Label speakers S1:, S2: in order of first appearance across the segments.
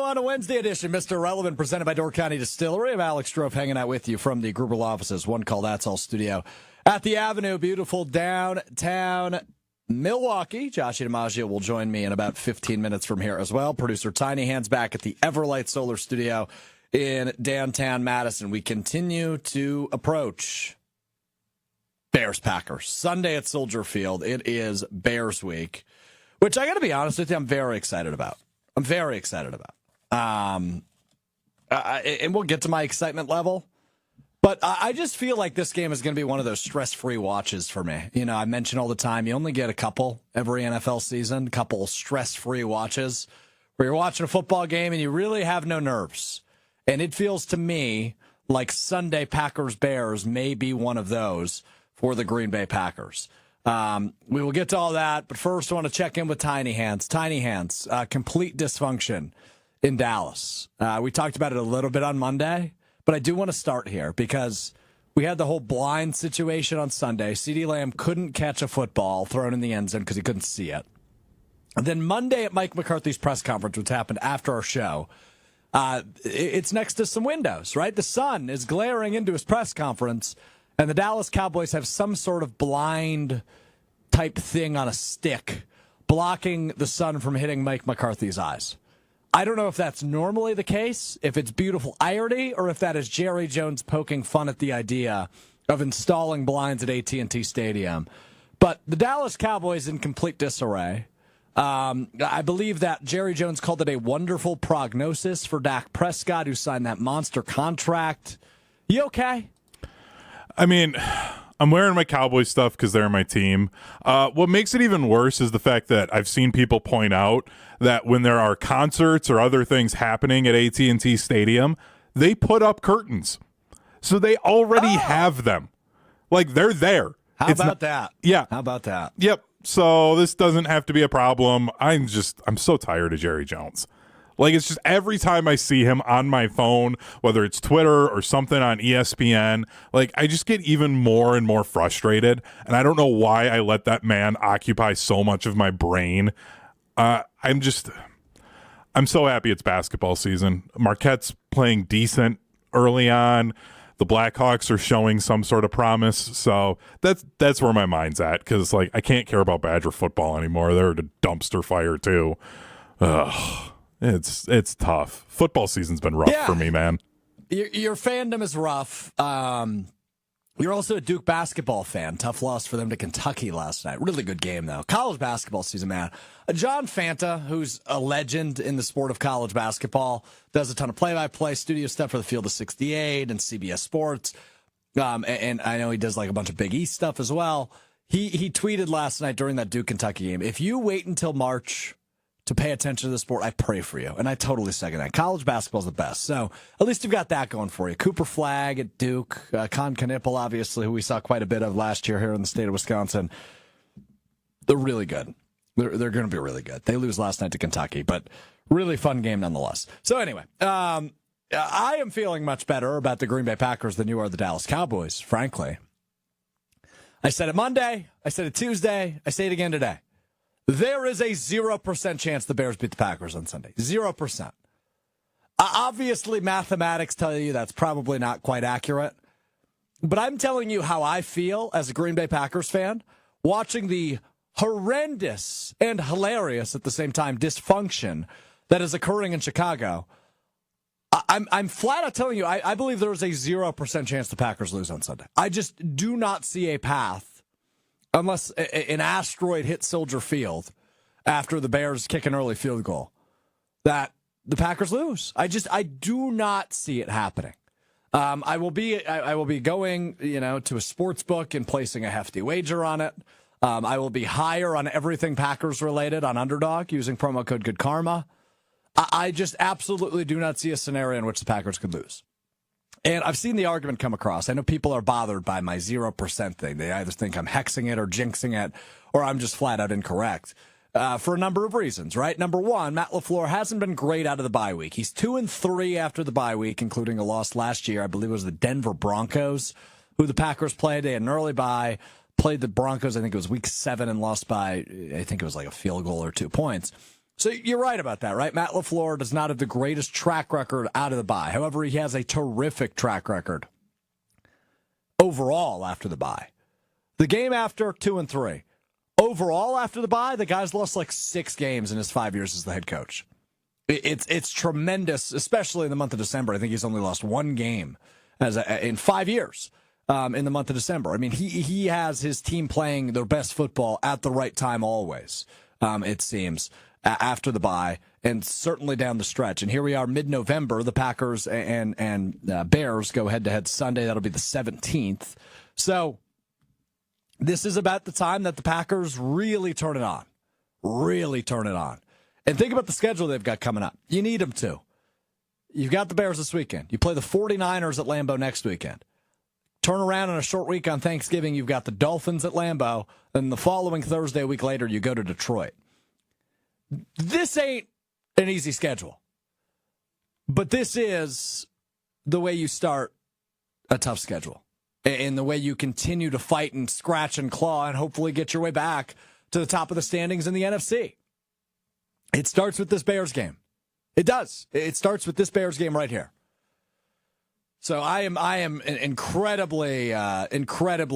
S1: on a Wednesday edition, Mr. Irrelevant, presented by Door County Distillery. I'm Alex Strouf, hanging out with you from the Gruberl offices, One Call That's All studio at the Avenue, beautiful downtown Milwaukee. Josh DiMaggio will join me in about 15 minutes from here as well. Producer Tiny Hands back at the Everlight Solar Studio in downtown Madison. We continue to approach Bears-Packers. Sunday at Soldier Field. It is Bears week, which I got to be honest with you, I'm very excited about. And we'll get to my excitement level. But I just feel like this game is going to be one of those stress-free watches for me. You know, I mention all the time, you only get a couple every NFL season, couple stress-free watches where you're watching a football game and you really have no nerves. And it feels to me like Sunday Packers-Bears may be one of those for the Green Bay Packers. We will get to all that, but first I want to check in with Tiny Hands. Tiny Hands, complete dysfunction in Dallas. We talked about it a little bit on Monday, but I do want to start here because we had the whole blind situation on Sunday. CeeDee Lamb couldn't catch a football thrown in the end zone because he couldn't see it. And then Monday at Mike McCarthy's press conference, which happened after our show, it's next to some windows, right? The sun is glaring into his press conference, and the Dallas Cowboys have some sort of blind type thing on a stick blocking the sun from hitting Mike McCarthy's eyes. I don't know if that's normally the case, if it's beautiful irony, or if that is Jerry Jones poking fun at the idea of installing blinds at AT&T Stadium. But the Dallas Cowboys in complete disarray. I believe that Jerry Jones called it a wonderful prognosis for Dak Prescott, who signed that monster contract. You okay?
S2: I mean, I'm wearing my Cowboys stuff because they're my team. What makes it even worse is the fact that I've seen people point out that when there are concerts or other things happening at AT&T Stadium, they put up curtains. So they already have them. Like, they're there.
S1: How about that?
S2: Yeah.
S1: How about that?
S2: Yep. So this doesn't have to be a problem. I'm so tired of Jerry Jones. Like, it's just every time I see him on my phone, whether it's Twitter or something on ESPN, like, I just get even more and more frustrated. And I don't know why I let that man occupy so much of my brain. I'm so happy it's basketball season. Marquette's playing decent early on. The Blackhawks are showing some sort of promise. So that's where my mind's at. Because, like, I can't care about Badger football anymore. They're a dumpster fire, too. Ugh. It's tough. Football season's been rough for me, man.
S1: Your fandom is rough. You're also a Duke basketball fan. Tough loss for them to Kentucky last night. Really good game, though. College basketball season, man. John Fanta, who's a legend in the sport of college basketball, does a ton of play-by-play studio stuff for the Field of 68 and CBS Sports. And I know he does like a bunch of Big East stuff as well. He tweeted last night during that Duke-Kentucky game, if you wait until March to pay attention to the sport, I pray for you. And I totally second that. College basketball is the best. So at least you've got that going for you. Cooper Flagg at Duke, Con Knipple, obviously, who we saw quite a bit of last year here in the state of Wisconsin. They're really good. They're going to be really good. They lose last night to Kentucky, but really fun game nonetheless. So anyway, I am feeling much better about the Green Bay Packers than you are the Dallas Cowboys, frankly. I said it Monday. I said it Tuesday. I say it again today. There is a 0% chance the Bears beat the Packers on Sunday. 0%. Obviously, mathematics tell you that's probably not quite accurate. But I'm telling you how I feel as a Green Bay Packers fan, watching the horrendous and hilarious at the same time dysfunction that is occurring in Chicago. I'm flat out telling you, I believe there is a 0% chance the Packers lose on Sunday. I just do not see a path, unless an asteroid hits Soldier Field after the Bears kick an early field goal, that the Packers lose. I do not see it happening. I will be going, to a sports book and placing a hefty wager on it. I will be higher on everything Packers related on Underdog using promo code Good Karma. I just absolutely do not see a scenario in which the Packers could lose. And I've seen the argument come across. I know people are bothered by my 0% thing. They either think I'm hexing it or jinxing it, or I'm just flat out incorrect for a number of reasons, right? Number one, Matt LaFleur hasn't been great out of the bye week. He's 2-3 after the bye week, including a loss last year. I believe it was the Denver Broncos, who the Packers played. They had an early bye, played the Broncos, I think it was week 7, and lost by, I think it was like a field goal or 2 points. So you're right about that, right? Matt LaFleur does not have the greatest track record out of the bye. However, he has a terrific track record overall after the bye. The game after, 2-3. Overall after the bye, the guy's lost like 6 games in his 5 years as the head coach. It's tremendous, especially in the month of December. I think he's only lost 1 game in 5 years in the month of December. I mean, he has his team playing their best football at the right time always, it seems, after the bye, and certainly down the stretch. And here we are mid-November. The Packers and Bears go head-to-head Sunday. That'll be the 17th. So this is about the time that the Packers really turn it on. Really turn it on. And think about the schedule they've got coming up. You need them to. You've got the Bears this weekend. You play the 49ers at Lambeau next weekend. Turn around in a short week on Thanksgiving, you've got the Dolphins at Lambeau. And the following Thursday, a week later, you go to Detroit. This ain't an easy schedule. But this is the way you start a tough schedule. And the way you continue to fight and scratch and claw and hopefully get your way back to the top of the standings in the NFC. It starts with this Bears game. It does. It starts with this Bears game right here. So I am incredibly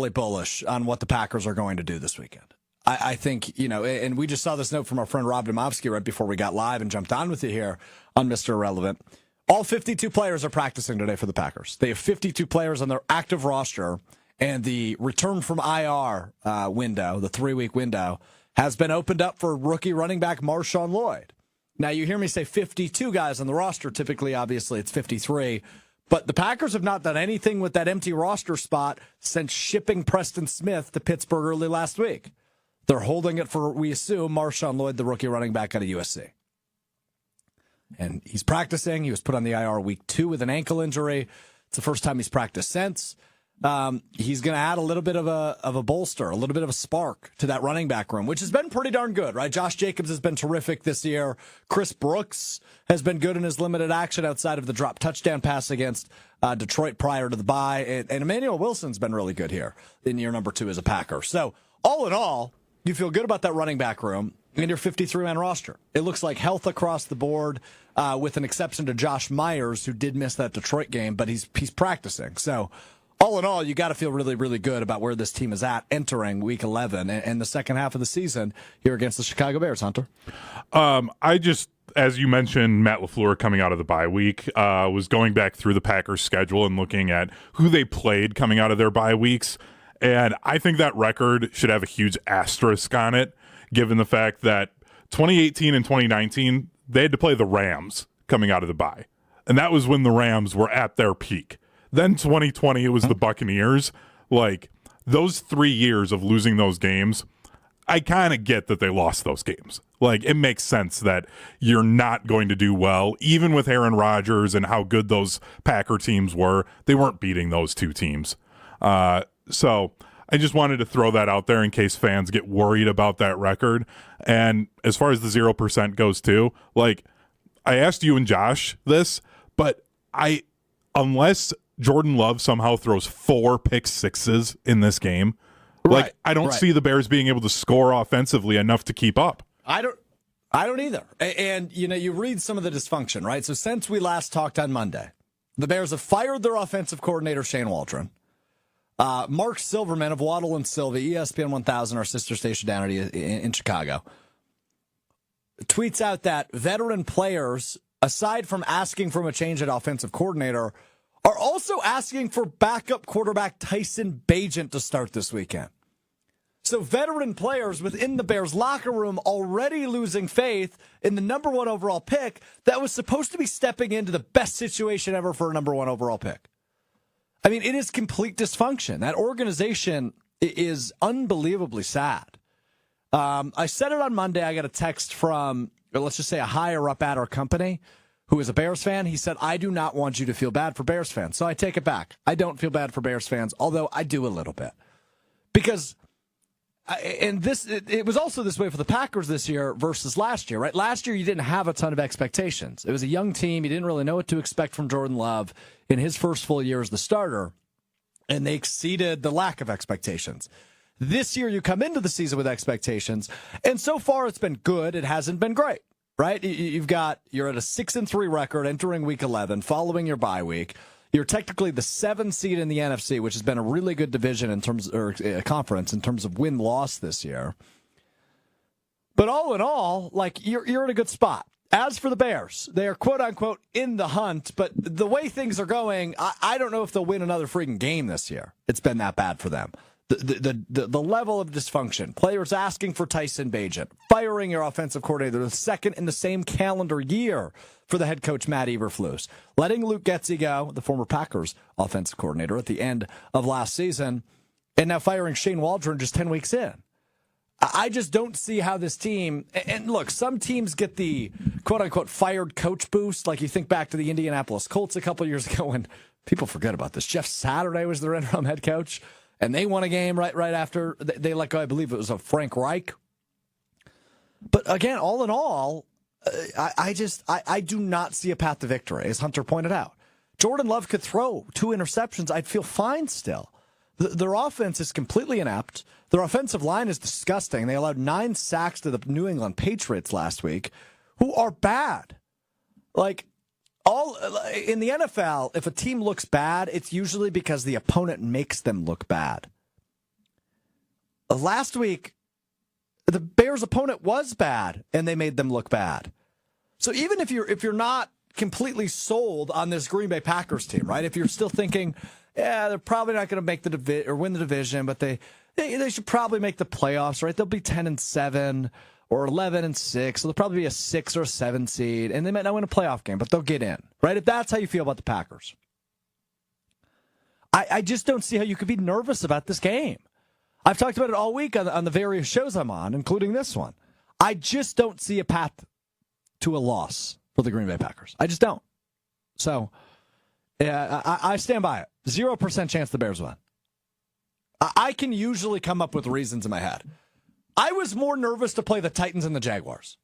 S1: bullish on what the Packers are going to do this weekend. I think, and we just saw this note from our friend Rob Domofsky right before we got live and jumped on with you here on Mr. Irrelevant. All 52 players are practicing today for the Packers. They have 52 players on their active roster, and the return from IR window, the 3-week window, has been opened up for rookie running back Marshawn Lloyd. Now, you hear me say 52 guys on the roster. Typically, obviously, it's 53. But the Packers have not done anything with that empty roster spot since shipping Preston Smith to Pittsburgh early last week. They're holding it for, we assume, Marshawn Lloyd, the rookie running back out of USC. And he's practicing. He was put on the IR week 2 with an ankle injury. It's the first time he's practiced since. He's going to add a little bit of a bolster, a little bit of a spark to that running back room, which has been pretty darn good, right? Josh Jacobs has been terrific this year. Chris Brooks has been good in his limited action outside of the drop touchdown pass against Detroit prior to the bye. And Emmanuel Wilson's been really good here in year number 2 as a Packer. So all in all, you feel good about that running back room and your 53-man roster. It looks like health across the board, with an exception to Josh Myers, who did miss that Detroit game, but he's practicing. So all in all, you got to feel really, really good about where this team is at entering Week 11 and the second half of the season here against the Chicago Bears, Hunter.
S2: As you mentioned, Matt LaFleur coming out of the bye week, was going back through the Packers' schedule and looking at who they played coming out of their bye weeks. And I think that record should have a huge asterisk on it, given the fact that 2018 and 2019, they had to play the Rams coming out of the bye. And that was when the Rams were at their peak. Then 2020, it was the Buccaneers. Like, those 3 years of losing those games, I kind of get that they lost those games. Like, it makes sense that you're not going to do well. Even with Aaron Rodgers and how good those Packer teams were, they weren't beating those 2 teams. So I just wanted to throw that out there in case fans get worried about that record. And as far as the 0% goes too, like, I asked you and Josh this, but unless Jordan Love somehow throws 4 pick sixes in this game, like, I don't see the Bears being able to score offensively enough to keep up. I
S1: don't either. And, you read some of the dysfunction, right? So since we last talked on Monday, the Bears have fired their offensive coordinator, Shane Waldron. Mark Silverman of Waddle and Silva, ESPN 1000, our sister station down in Chicago, tweets out that veteran players, aside from asking for a change at offensive coordinator, are also asking for backup quarterback Tyson Bagent to start this weekend. So veteran players within the Bears locker room already losing faith in the number 1 overall pick that was supposed to be stepping into the best situation ever for a number 1 overall pick. I mean, it is complete dysfunction. That organization is unbelievably sad. I said it on Monday. I got a text from, let's just say, a higher up at our company who is a Bears fan. He said, I do not want you to feel bad for Bears fans. So I take it back. I don't feel bad for Bears fans, although I do a little bit. Because, it was also this way for the Packers this year versus last year, right? Last year, you didn't have a ton of expectations. It was a young team. You didn't really know what to expect from Jordan Love in his first full year as the starter, and they exceeded the lack of expectations. This year, you come into the season with expectations, and so far it's been good. It hasn't been great. right? You're at a 6-3 record entering week 11, following your bye week. You're technically the 7th seed in the NFC, which has been a really good division in terms, or conference in terms of win-loss this year. But all in all, like you're in a good spot. As for the Bears, they are quote unquote in the hunt, but the way things are going, I don't know if they'll win another freaking game this year. It's been that bad for them. The level of dysfunction, players asking for Tyson Bagent, firing your offensive coordinator, the second in the same calendar year for the head coach Matt Eberflus, letting Luke Getsy go, the former Packers offensive coordinator, at the end of last season, and now firing Shane Waldron just 10 weeks in. I just don't see how this team, and look, some teams get the quote-unquote fired coach boost, like you think back to the Indianapolis Colts a couple years ago when people forget about this. Jeff Saturday was their interim head coach, and they won a game right after they let go, I believe it was, of Frank Reich. But again, all in all, I do not see a path to victory, as Hunter pointed out. Jordan Love could throw 2 interceptions. I'd feel fine still. Their offense is completely inept. Their offensive line is disgusting. They allowed 9 sacks to the New England Patriots last week, who are bad. Like, all in the NFL, if a team looks bad, it's usually because the opponent makes them look bad. Last week, the Bears' opponent was bad, and they made them look bad. So even if you're not completely sold on this Green Bay Packers team, right? If you're still thinking, yeah, they're probably not going to make the or win the division, but they should probably make the playoffs, right? They'll be 10-7 or 11-6. So they'll probably be a 6 or a 7 seed, and they might not win a playoff game, but they'll get in, right? If that's how you feel about the Packers, I just don't see how you could be nervous about this game. I've talked about it all week on the various shows I'm on, including this one. I just don't see a path to a loss for the Green Bay Packers. I just don't. So, yeah, I stand by it. 0% chance the Bears win. I can usually come up with reasons in my head. I was more nervous to play the Titans and the Jaguars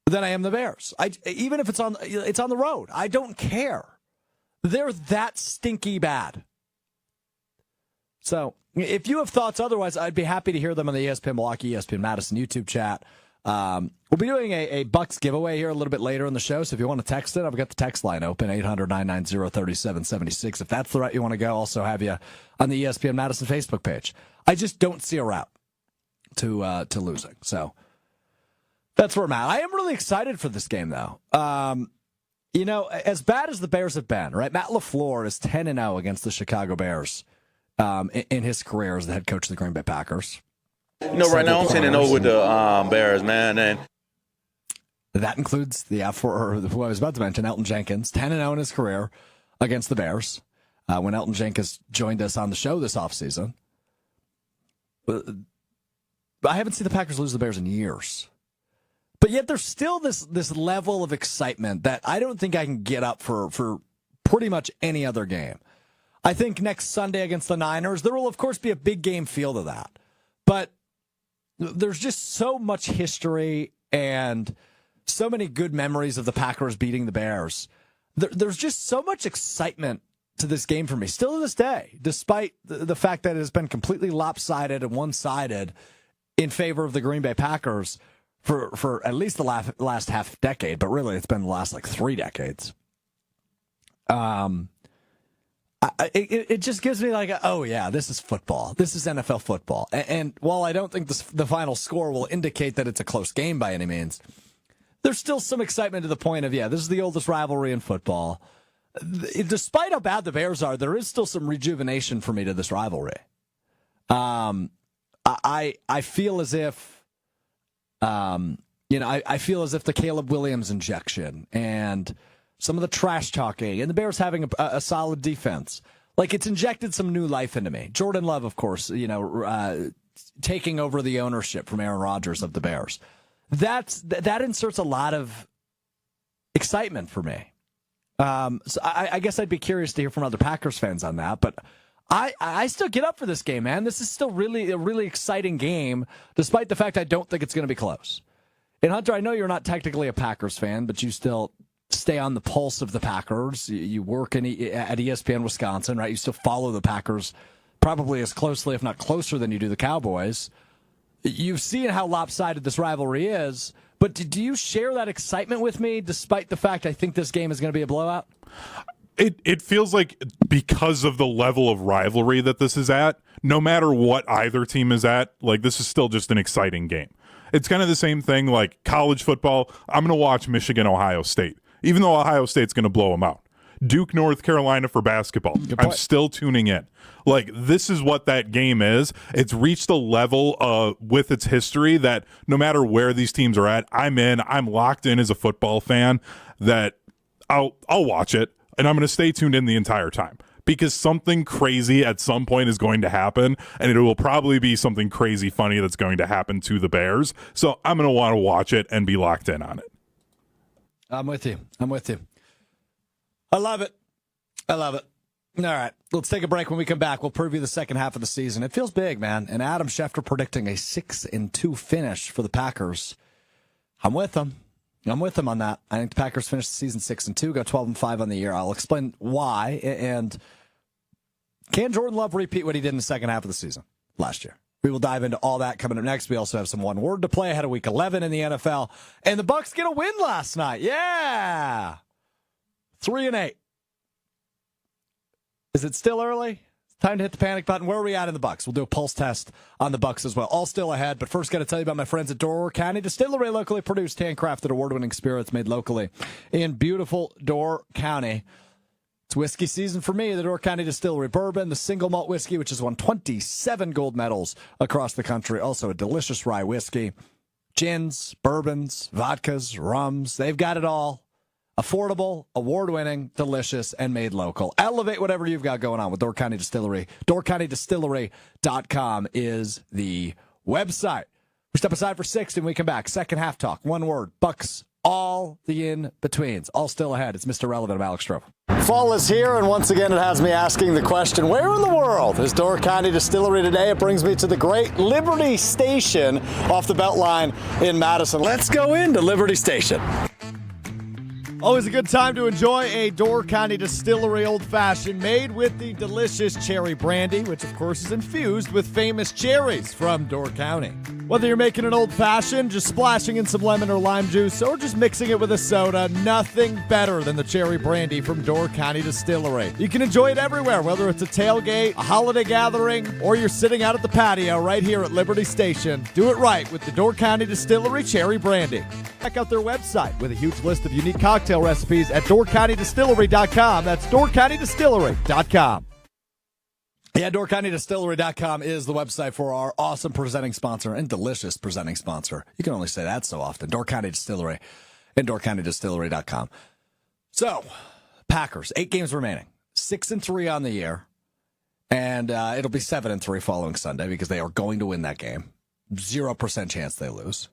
S1: than I am the Bears. Even if it's on the road, I don't care. They're that stinky bad. So if you have thoughts otherwise, I'd be happy to hear them on the ESPN Milwaukee, ESPN Madison YouTube chat. We'll be doing a Bucks giveaway here a little bit later in the show, so if you want to text it, I've got the text line open, 800-990-3776. If that's the route you want to go, also have you on the ESPN Madison Facebook page. I just don't see a route to losing. So that's where I'm at. I am really excited for this game, though. As bad as the Bears have been, right? Matt LaFleur is 10-0 against the Chicago Bears in his career as the head coach of the Green Bay Packers.
S3: Right now I'm 10-0 with the Bears, man, and
S1: that includes who I was about to mention, Elton Jenkins, 10-0 in his career against the Bears. When Elton Jenkins joined us on the show this offseason, I haven't seen the Packers lose the Bears in years. But yet there's still this level of excitement that I don't think I can get up for pretty much any other game. I think next Sunday against the Niners, there will, of course, be a big game feel to that. But there's just so much history and so many good memories of the Packers beating the Bears. There's just so much excitement to this game for me, still to this day, despite the fact that it has been completely lopsided and one-sided in favor of the Green Bay Packers for at least the last half decade, but really it's been the last 3 decades. It just gives me oh yeah, this is football. This is NFL football. And while I don't think the final score will indicate that it's a close game by any means, there's still some excitement to the point of, this is the oldest rivalry in football. Despite how bad the Bears are, there is still some rejuvenation for me to this rivalry. I feel as if, I feel as if the Caleb Williams injection and some of the trash talking, and the Bears having a solid defense, it's injected some new life into me. Jordan Love, of course, taking over the ownership from Aaron Rodgers of the Bears. That inserts a lot of excitement for me. So I guess I'd be curious to hear from other Packers fans on that, but I still get up for this game, man. This is still really a really exciting game, despite the fact I don't think it's going to be close. And Hunter, I know you're not technically a Packers fan, but you still stay on the pulse of the Packers. You work at ESPN Wisconsin, right? You still follow the Packers probably as closely, if not closer, than you do the Cowboys. You've seen how lopsided this rivalry is, But do you share that excitement with me, despite the fact I think this game is going to be a blowout?
S2: It feels like because of the level of rivalry that this is at, no matter what either team is at, like this is still just an exciting game. It's kind of the same thing like college football. I'm going to watch Michigan, Ohio State, even though Ohio State's going to blow them out. Duke, North Carolina for basketball. I'm still tuning in. Like, this is what that game is. It's reached a level with its history that no matter where these teams are at, I'm in. I'm locked in as a football fan that I'll watch it, and I'm going to stay tuned in the entire time because something crazy at some point is going to happen, and it will probably be something crazy funny that's going to happen to the Bears. So I'm going to want to watch it and be locked in on it.
S1: I'm with you. I love it. All right, let's take a break. When we come back, we'll preview the second half of the season. It feels big, man. And Adam Schefter predicting a 6-2 finish for the Packers. I'm with him on that. I think the Packers finish the season 6-2, go 12-5 on the year. I'll explain why. And can Jordan Love repeat what he did in the second half of the season last year? We will dive into all that coming up next. We also have some one word to play ahead of Week 11 in the NFL. And the Bucks get a win last night. Yeah. 3-8. Is it still early? It's time to hit the panic button. Where are we at in the Bucks? We'll do a pulse test on the Bucks as well. All still ahead, but first got to tell you about my friends at Door County Distillery, locally produced, handcrafted, award-winning spirits made locally in beautiful Door County. It's whiskey season for me. The Door County Distillery bourbon, the single malt whiskey, which has won 27 gold medals across the country. Also a delicious rye whiskey, gins, bourbons, vodkas, rums. They've got it all. Affordable, award-winning, delicious, and made local. Elevate whatever you've got going on with Door County Distillery. DoorCountyDistillery.com is the website. We step aside for 6 and we come back. Second half talk. One word. Bucks. All the in-betweens. All still ahead. It's Mr. Relevant. I'm Alex Strouf. Fall is here, and once again it has me asking the question, where in the world is Door County Distillery today? It brings me to the great Liberty Station off the Beltline in Madison. Let's go into Liberty Station. Always a good time to enjoy a Door County Distillery old-fashioned made with the delicious cherry brandy, which of course is infused with famous cherries from Door County. Whether you're making an old-fashioned, just splashing in some lemon or lime juice, or just mixing it with a soda, nothing better than the cherry brandy from Door County Distillery. You can enjoy it everywhere, whether it's a tailgate, a holiday gathering, or you're sitting out at the patio right here at Liberty Station. Do it right with the Door County Distillery cherry brandy. Check out their website with a huge list of unique cocktail recipes at DoorCountyDistillery.com. That's DoorCountyDistillery.com. Yeah, DoorCountyDistillery.com is the website for our awesome presenting sponsor and delicious presenting sponsor. You can only say that so often. Door County Distillery and DoorCountyDistillery.com. So, Packers, 8 games remaining. 6-3 on the year. And it'll be 7-3 following Sunday because they are going to win that game. 0% chance they lose.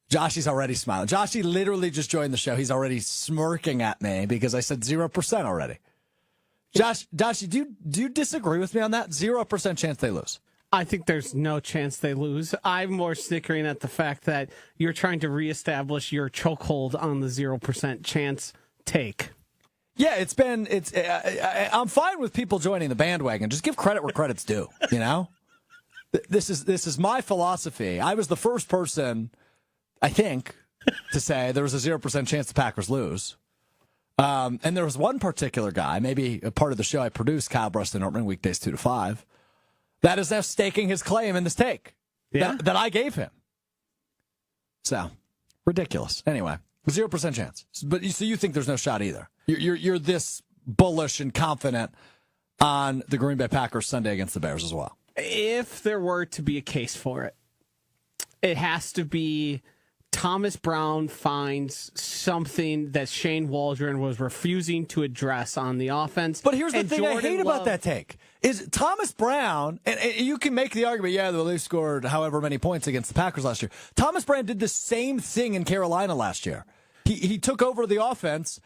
S1: Joshy's already smiling. Joshy literally just joined the show. He's already smirking at me because I said 0% already. Joshy, do you disagree with me on that? 0% chance they lose.
S4: I think there's no chance they lose. I'm more snickering at the fact that you're trying to reestablish your chokehold on the 0% chance take.
S1: Yeah, I'm fine with people joining the bandwagon. Just give credit where credit's due, you know? This is my philosophy. I was the first person, I think, to say there was a 0% chance the Packers lose. And there was one particular guy, maybe a part of the show I produced, Kyle Bruston Ortman, weekdays 2 to 5, that is now staking his claim in this take that I gave him. So, ridiculous. Anyway, 0% chance. But so you think there's no shot either. You're this bullish and confident on the Green Bay Packers Sunday against the Bears as well.
S4: If there were to be a case for it, it has to be Thomas Brown finds something that Shane Waldron was refusing to address on the offense.
S1: But here's the thing I hate about that take. Is Thomas Brown, and you can make the argument, they scored however many points against the Packers last year. Thomas Brown did the same thing in Carolina last year. He took over the offense,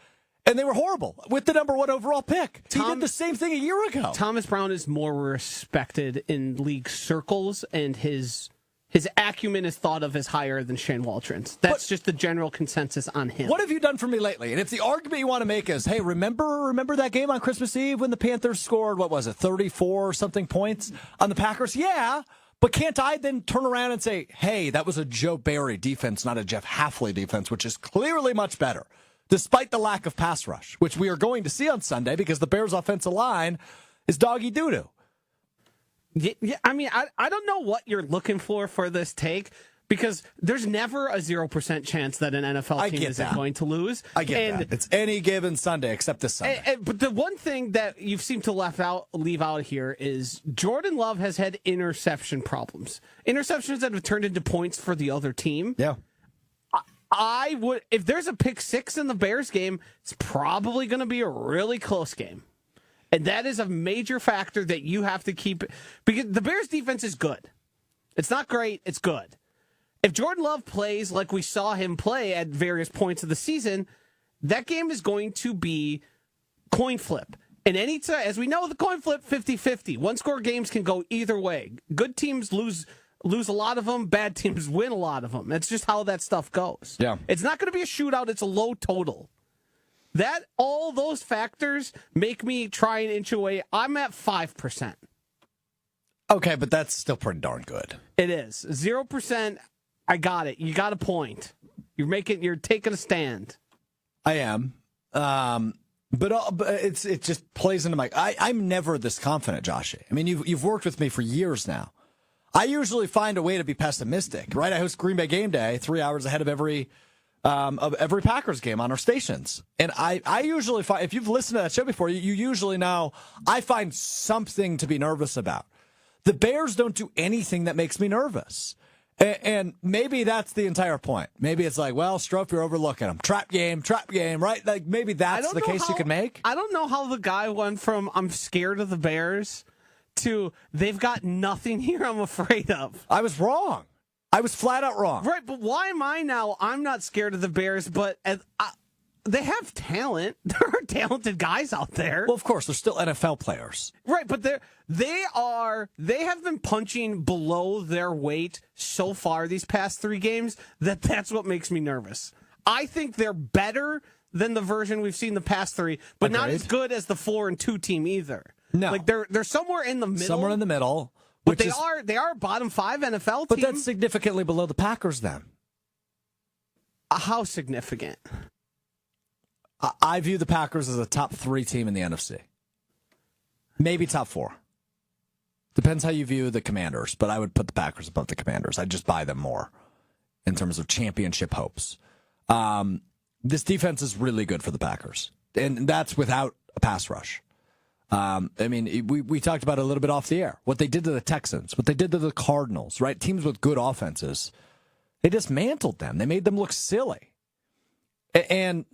S1: and they were horrible with the number 1 overall pick. He did the same thing a year ago.
S4: Thomas Brown is more respected in league circles, and his acumen is thought of as higher than Shane Waldron's. That's just the general consensus on him.
S1: What have you done for me lately? And if the argument you want to make is, hey, remember that game on Christmas Eve when the Panthers scored, 34 or something points on the Packers? Yeah, But can't I then turn around and say, hey, that was a Joe Barry defense, not a Jeff Hafley defense, which is clearly much better, despite the lack of pass rush, which we are going to see on Sunday because the Bears' offensive line is doggy doo-doo.
S4: Yeah, I mean, I don't know what you're looking for this take, because there's never a 0% chance that an NFL team isn't going to lose.
S1: I get that. It's any given Sunday except this Sunday.
S4: But the one thing that you seem to leave out here is Jordan Love has had interception problems. Interceptions that have turned into points for the other team.
S1: Yeah.
S4: I would, if there's a pick six in the Bears game, it's probably going to be a really close game. And that is a major factor that you have to keep, because the Bears defense is good. It's not great, it's good. If Jordan Love plays like we saw him play at various points of the season, that game is going to be coin flip. And as we know, the coin flip 50-50. One-score games can go either way. Good teams lose a lot of them. Bad teams win a lot of them. That's just how that stuff goes.
S1: Yeah.
S4: It's not going to be a shootout. It's a low total. All those factors make me try and inch away. I'm at 5%.
S1: Okay, but that's still pretty darn good.
S4: It is. 0%. I got it. You got a point. You're taking a stand.
S1: I am. But it just plays into my. I'm never this confident, Joshy. I mean, you've worked with me for years now. I usually find a way to be pessimistic, right? I host Green Bay Game Day 3 hours ahead of every Packers game on our stations, and I usually find, if you've listened to that show before, you usually know I find something to be nervous about. The Bears don't do anything that makes me nervous. And maybe that's the entire point. Maybe it's like, well, Strouf, you're overlooking him. Trap game, right? Like maybe that's the case you could make.
S4: I don't know how the guy went from I'm scared of the Bears to they've got nothing here I'm afraid of.
S1: I was wrong. I was flat out wrong.
S4: Right, but why am I now? I'm not scared of the Bears, but they have talent. There are talented guys out there.
S1: Well, of course, they're still NFL players.
S4: Right, but they have been punching below their weight so far these past 3 games that's what makes me nervous. I think they're better than the version we've seen the past 3, but not as good as the 4-2 team either.
S1: No.
S4: Like they're somewhere in the middle.
S1: Somewhere in the middle.
S4: But they are a bottom 5 NFL team.
S1: But that's significantly below the Packers then.
S4: How significant?
S1: I view the Packers as a top 3 team in the NFC. Maybe top 4. Depends how you view the Commanders, but I would put the Packers above the Commanders. I'd just buy them more in terms of championship hopes. This defense is really good for the Packers, and that's without a pass rush. I mean, we talked about it a little bit off the air. What they did to the Texans, what they did to the Cardinals, right? Teams with good offenses, they dismantled them. They made them look silly. And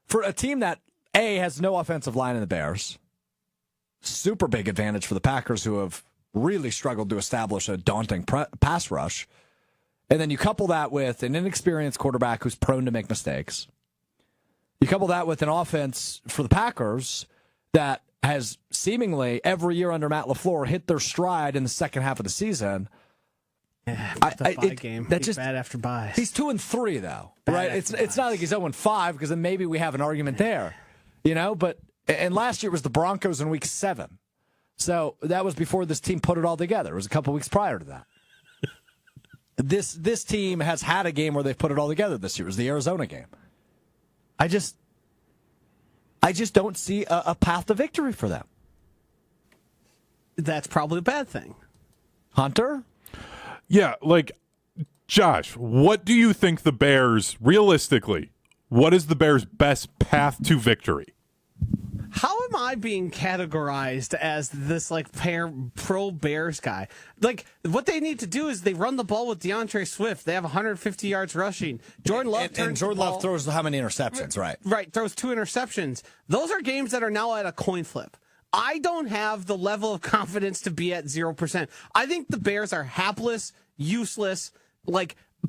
S1: for a team that, A, has no offensive line in the Bears, super big advantage for the Packers, who have really struggled to establish a daunting pass rush. And then you couple that with an inexperienced quarterback who's prone to make mistakes. You couple that with an offense for the Packers that has seemingly every year under Matt LaFleur hit their stride in the second half of the season.
S4: Yeah, game.
S1: That's just
S4: bad after bye.
S1: He's 2-3 though, right? It's not like he's 0-5 because then maybe we have an argument there, But and last year it was the Broncos in Week 7, so that was before this team put it all together. It was a couple weeks prior to that. This team has had a game where they've put it all together this year. It was the Arizona game. I just don't see a path to victory for them.
S4: That's probably a bad thing.
S1: Hunter?
S2: Yeah, like, Josh, what do you think the Bears, realistically, what is the Bears' best path to victory?
S4: How am I being categorized as this pro Bears guy? Like, what they need to do is they run the ball with DeAndre Swift. They have 150 yards rushing. Jordan Love
S1: Love throws how many interceptions, right?
S4: Right, throws 2 interceptions. Those are games that are now at a coin flip. I don't have the level of confidence to be at 0%. I think the Bears are hapless, useless,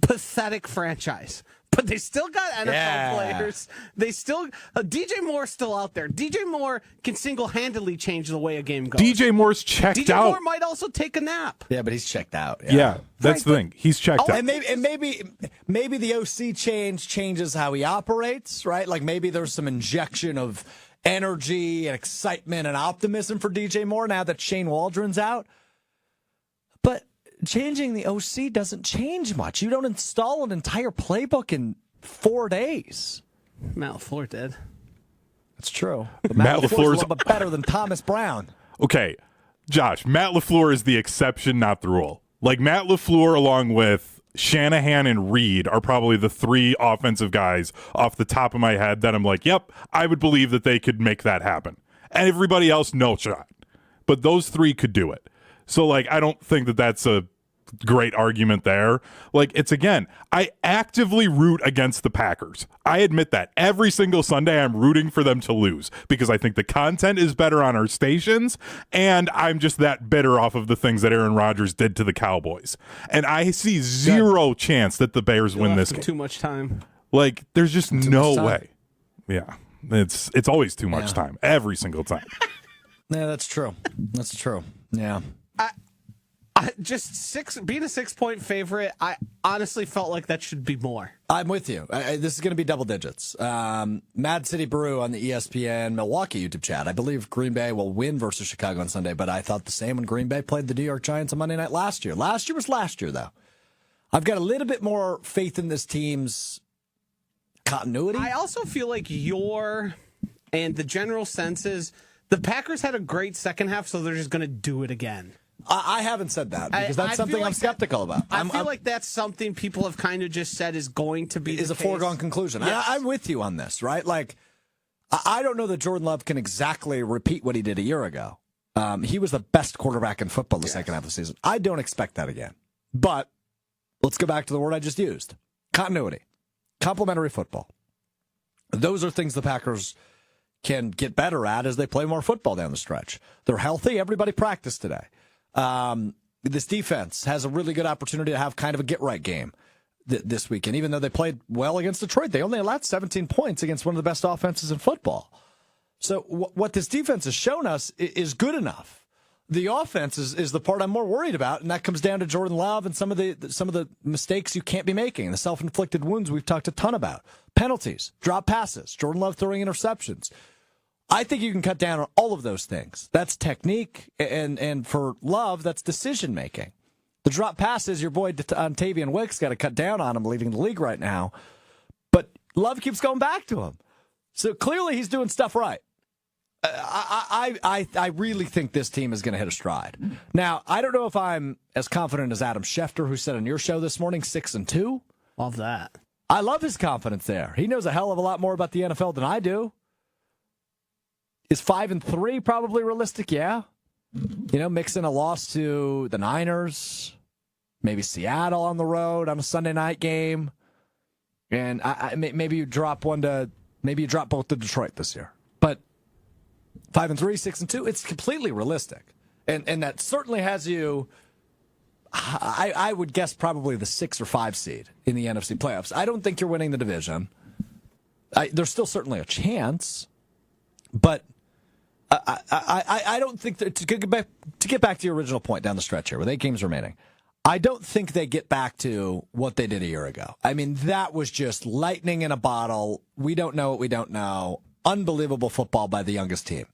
S4: pathetic franchise. But they still got NFL players. They still DJ Moore's still out there. DJ Moore can single-handedly change the way a game goes.
S2: DJ Moore's checked out.
S4: DJ Moore might also take a nap.
S1: Yeah, but he's checked out.
S2: Yeah, that's the thing. He's checked out.
S1: And maybe the OC changes how he operates, right? Like maybe there's some injection of energy and excitement and optimism for DJ Moore now that Shane Waldron's out. But changing the OC doesn't change much. You don't install an entire playbook in 4 days.
S4: Matt LaFleur did.
S1: That's true. But Matt LaFleur's a little bit better than Thomas Brown.
S2: Okay, Josh, Matt LaFleur is the exception, not the rule. Like, Matt LaFleur, along with Shanahan and Reed, are probably the 3 offensive guys off the top of my head that I'm like, yep, I would believe that they could make that happen. And everybody else, no shot. But those 3 could do it. So, like, I don't think that that's a great argument there. Like, it's, again, I actively root against the Packers. I admit that. Every single Sunday I'm rooting for them to lose because I think the content is better on our stations, and I'm just that bitter off of the things that Aaron Rodgers did to the Cowboys. And I see zero chance that the Bears win this game.
S4: Too much time.
S2: Like, there's just no way. Yeah. It's always too much time. Every single time.
S1: Yeah, that's true. That's true. Yeah.
S4: Being a 6-point favorite, I honestly felt like that should be more.
S1: I'm with you. This is going to be double digits. Mad City Brew on the ESPN Milwaukee YouTube chat. I believe Green Bay will win versus Chicago on Sunday, but I thought the same when Green Bay played the New York Giants on Monday night last year. Last year was last year, though. I've got a little bit more faith in this team's continuity.
S4: I also feel like and the general sense is the Packers had a great second half, so they're just going to do it again.
S1: I haven't said that because that's something I'm skeptical about.
S4: I feel like that's something people have kind of just said is going to be
S1: is a foregone conclusion. Yes. I'm with you on this, right? Like, I don't know that Jordan Love can exactly repeat what he did a year ago. He was the best quarterback in football the second half of the season. I don't expect that again. But let's go back to the word I just used. Continuity. Complementary football. Those are things the Packers can get better at as they play more football down the stretch. They're healthy. Everybody practiced today. This defense has a really good opportunity to have kind of a get-right game this weekend. Even though they played well against Detroit, they only allowed 17 points against one of the best offenses in football. So what this defense has shown us is good enough. The offense is the part I'm more worried about, and that comes down to Jordan Love and some of the mistakes you can't be making, the self-inflicted wounds we've talked a ton about. Penalties, drop passes, Jordan Love throwing interceptions. I think you can cut down on all of those things. That's technique, and for Love, that's decision-making. The drop passes, your boy Tavian Wicks got to cut down on him leading the league right now. But Love keeps going back to him. So clearly he's doing stuff right. I really think this team is going to hit a stride. Now, I don't know if I'm as confident as Adam Schefter, who said on your show this morning, 6-2.
S4: Love that.
S1: I love his confidence there. He knows a hell of a lot more about the NFL than I do. Is 5-3 probably realistic? Yeah. You know, mix in a loss to the Niners, maybe Seattle on the road on a Sunday night game, and maybe you drop both to Detroit this year. But 5-3, 6-2, it's completely realistic, and that certainly has you. I would guess probably the 6 or 5 seed in the NFC playoffs. I don't think you're winning the division. There's still certainly a chance, but. I don't think that to get back to your original point down the stretch here with 8 games remaining, I don't think they get back to what they did a year ago. I mean, that was just lightning in a bottle. We don't know what we don't know. Unbelievable football by the youngest team.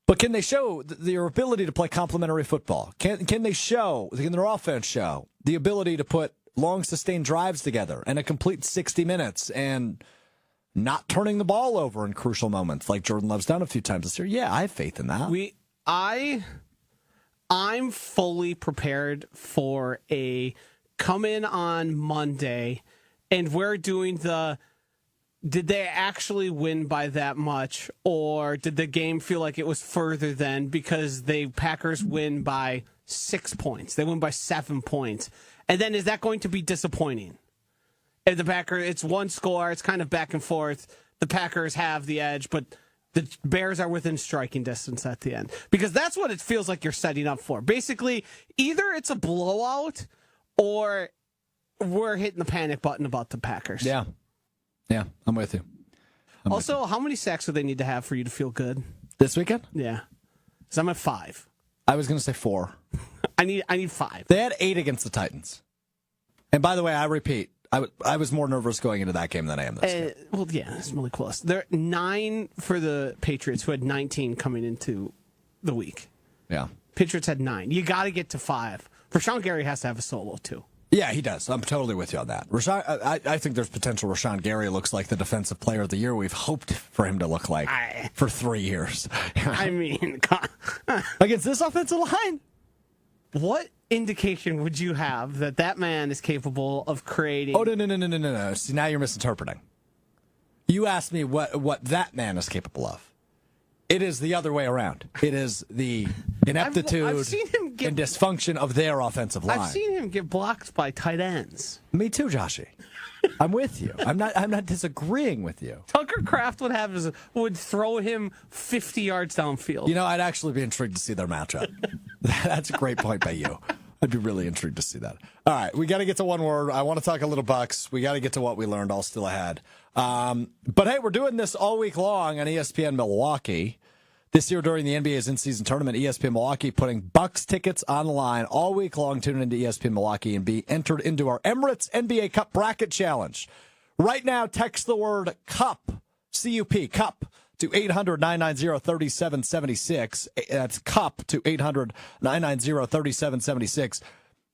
S1: But can they show their ability to play complementary football? Can their offense show the ability to put long sustained drives together and a complete 60 minutes and not turning the ball over in crucial moments like Jordan Love's done a few times this year? Yeah, I have faith in that.
S4: I'm fully prepared for a come in on Monday, and we're doing did they actually win by that much, or did the game feel like it was further than because the Packers win by 6 points? They win by 7 points. And then is that going to be disappointing? If the Packers, it's one score, it's kind of back and forth. The Packers have the edge, but the Bears are within striking distance at the end. Because that's what it feels like you're setting up for. Basically, either it's a blowout or we're hitting the panic button about the Packers.
S1: Yeah. Yeah, I'm with you.
S4: How many sacks do they need to have for you to feel good?
S1: This weekend?
S4: Yeah. Because I'm at 5.
S1: I was going to say 4.
S4: I need 5.
S1: They had 8 against the Titans. And by the way, I repeat, I was more nervous going into that game than I am this game.
S4: Well, yeah, it's really close. They're 9 for the Patriots, who had 19 coming into the week.
S1: Yeah.
S4: Patriots had 9. You got to get to 5. Rashawn Gary has to have a solo, too.
S1: Yeah, he does. I'm totally with you on that. I think there's potential. Rashawn Gary looks like the defensive player of the year we've hoped for him to look like for 3 years.
S4: I mean,
S1: against this offensive line,
S4: what indication would you have that man is capable of creating?
S1: Oh, no. See, now you're misinterpreting. You asked me what that man is capable of. It is the other way around. It is the ineptitude
S4: I've seen him
S1: and dysfunction of their offensive line.
S4: I've seen him get blocked by tight ends.
S1: Me too, Joshy. I'm with you. I'm not disagreeing with you.
S4: Tucker Kraft would throw him 50 yards downfield.
S1: You know, I'd actually be intrigued to see their matchup. That's a great point by you. I'd be really intrigued to see that. All right, we got to get to one word. I want to talk a little Bucks. We got to get to what we learned. All still ahead. But hey, we're doing this all week long on ESPN Milwaukee. This year during the NBA's in-season tournament, ESPN Milwaukee putting Bucks tickets on the line all week long. Tune into ESPN Milwaukee and be entered into our Emirates NBA Cup Bracket Challenge. Right now, text the word CUP, C-U-P, CUP, to 800-990-3776. That's CUP to 800-990-3776.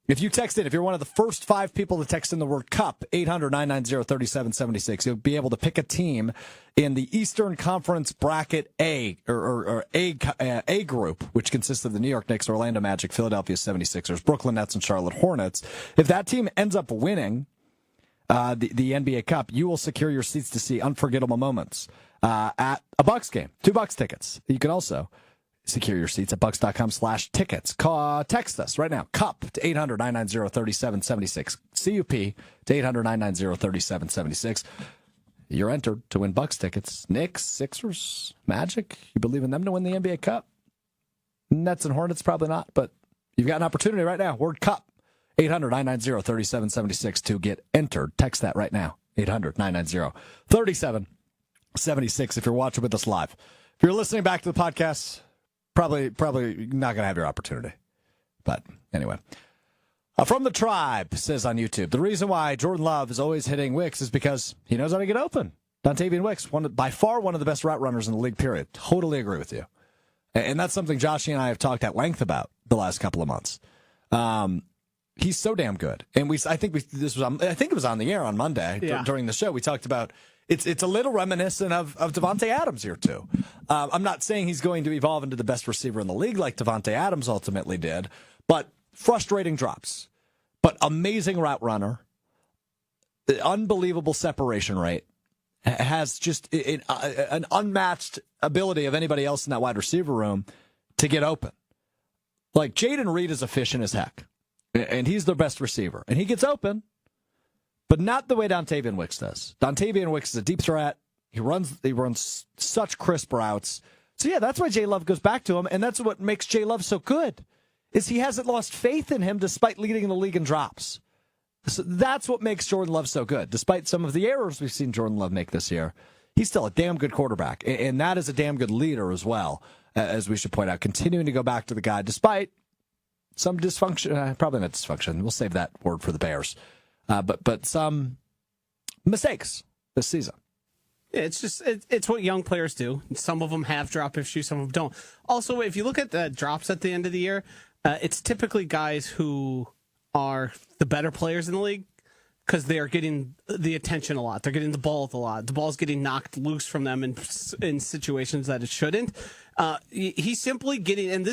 S1: If you text it, if you're one of the first 5 people to text in the word CUP, 800-990-3776, you'll be able to pick a team in the Eastern Conference Bracket A, or A group, which consists of the New York Knicks, Orlando Magic, Philadelphia 76ers, Brooklyn Nets, and Charlotte Hornets. If that team ends up winning the NBA Cup, you will secure your seats to see unforgettable moments at a Bucks game. $2 tickets. You can also secure your seats at bucks.com/tickets. Text us right now, CUP to 800-990-3776. CUP to 800-990-3776. You're entered to win Bucks tickets. Knicks, Sixers, Magic. You believe in them to win the NBA Cup? Nets and Hornets, probably not, but you've got an opportunity right now. Word CUP. 800-990-3776 to get entered. Text that right now. 800-990-3776 if you're watching with us live. If you're listening back to the podcast, probably not going to have your opportunity. But anyway. From the Tribe says on YouTube, the reason why Jordan Love is always hitting Wicks is because he knows how to get open. Dontavian Wicks, by far one of the best route runners in the league, period. Totally agree with you. And that's something Joshy and I have talked at length about the last couple of months. He's so damn good. And I think it was on the air on Monday during the show. We talked about it's a little reminiscent of Davante Adams here, too. I'm not saying he's going to evolve into the best receiver in the league like Davante Adams ultimately did, but frustrating drops. But amazing route runner, unbelievable separation rate, has just an unmatched ability of anybody else in that wide receiver room to get open. Like, Jaden Reed is efficient as heck, and he's their best receiver. And he gets open, but not the way Dontavian Wicks does. Dontavian Wicks is a deep threat. He runs such crisp routes. So, yeah, that's why J. Love goes back to him, and that's what makes J. Love so good, is he hasn't lost faith in him despite leading the league in drops. So that's what makes Jordan Love so good. Despite some of the errors we've seen Jordan Love make this year, he's still a damn good quarterback, and that is a damn good leader as well, as we should point out, continuing to go back to the guy despite some dysfunction, probably not dysfunction, we'll save that word for the Bears, but some mistakes this season.
S4: Yeah, it's what young players do. Some of them have drop issues, some of them don't. Also, if you look at the drops at the end of the year, it's typically guys who are the better players in the league because they are getting the attention a lot. They're getting the ball a lot. The ball's getting knocked loose from them in situations that it shouldn't. He's simply getting, and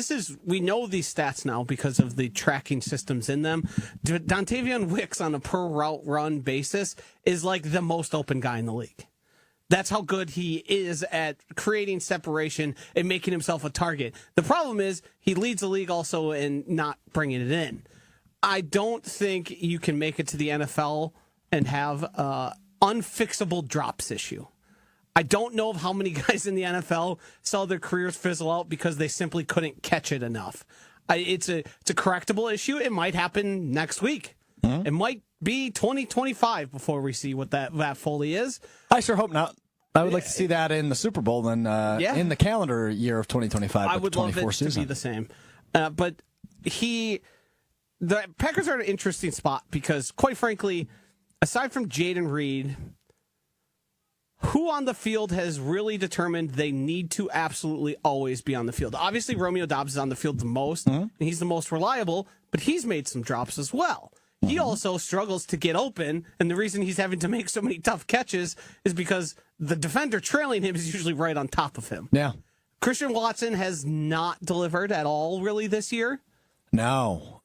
S4: we know these stats now because of the tracking systems in them. Dontavian Wicks on a per route run basis is like the most open guy in the league. That's how good he is at creating separation and making himself a target. The problem is he leads the league also in not bringing it in. I don't think you can make it to the NFL and have an unfixable drops issue. I don't know of how many guys in the NFL saw their careers fizzle out because they simply couldn't catch it enough. It's a correctable issue. It might happen next week. Mm-hmm. It might be 2025 before we see what that fully is.
S1: I sure hope not. I would like to see that in the Super Bowl than in the calendar year of 2025.
S4: I would love it to be the same. But the Packers are in an interesting spot because, quite frankly, aside from Jaden Reed, who on the field has really determined they need to absolutely always be on the field? Obviously, Romeo Doubs is on the field the most, and he's the most reliable, but he's made some drops as well. He also struggles to get open, and the reason he's having to make so many tough catches is because the defender trailing him is usually right on top of him.
S1: Yeah.
S4: Christian Watson has not delivered at all really this year.
S1: No.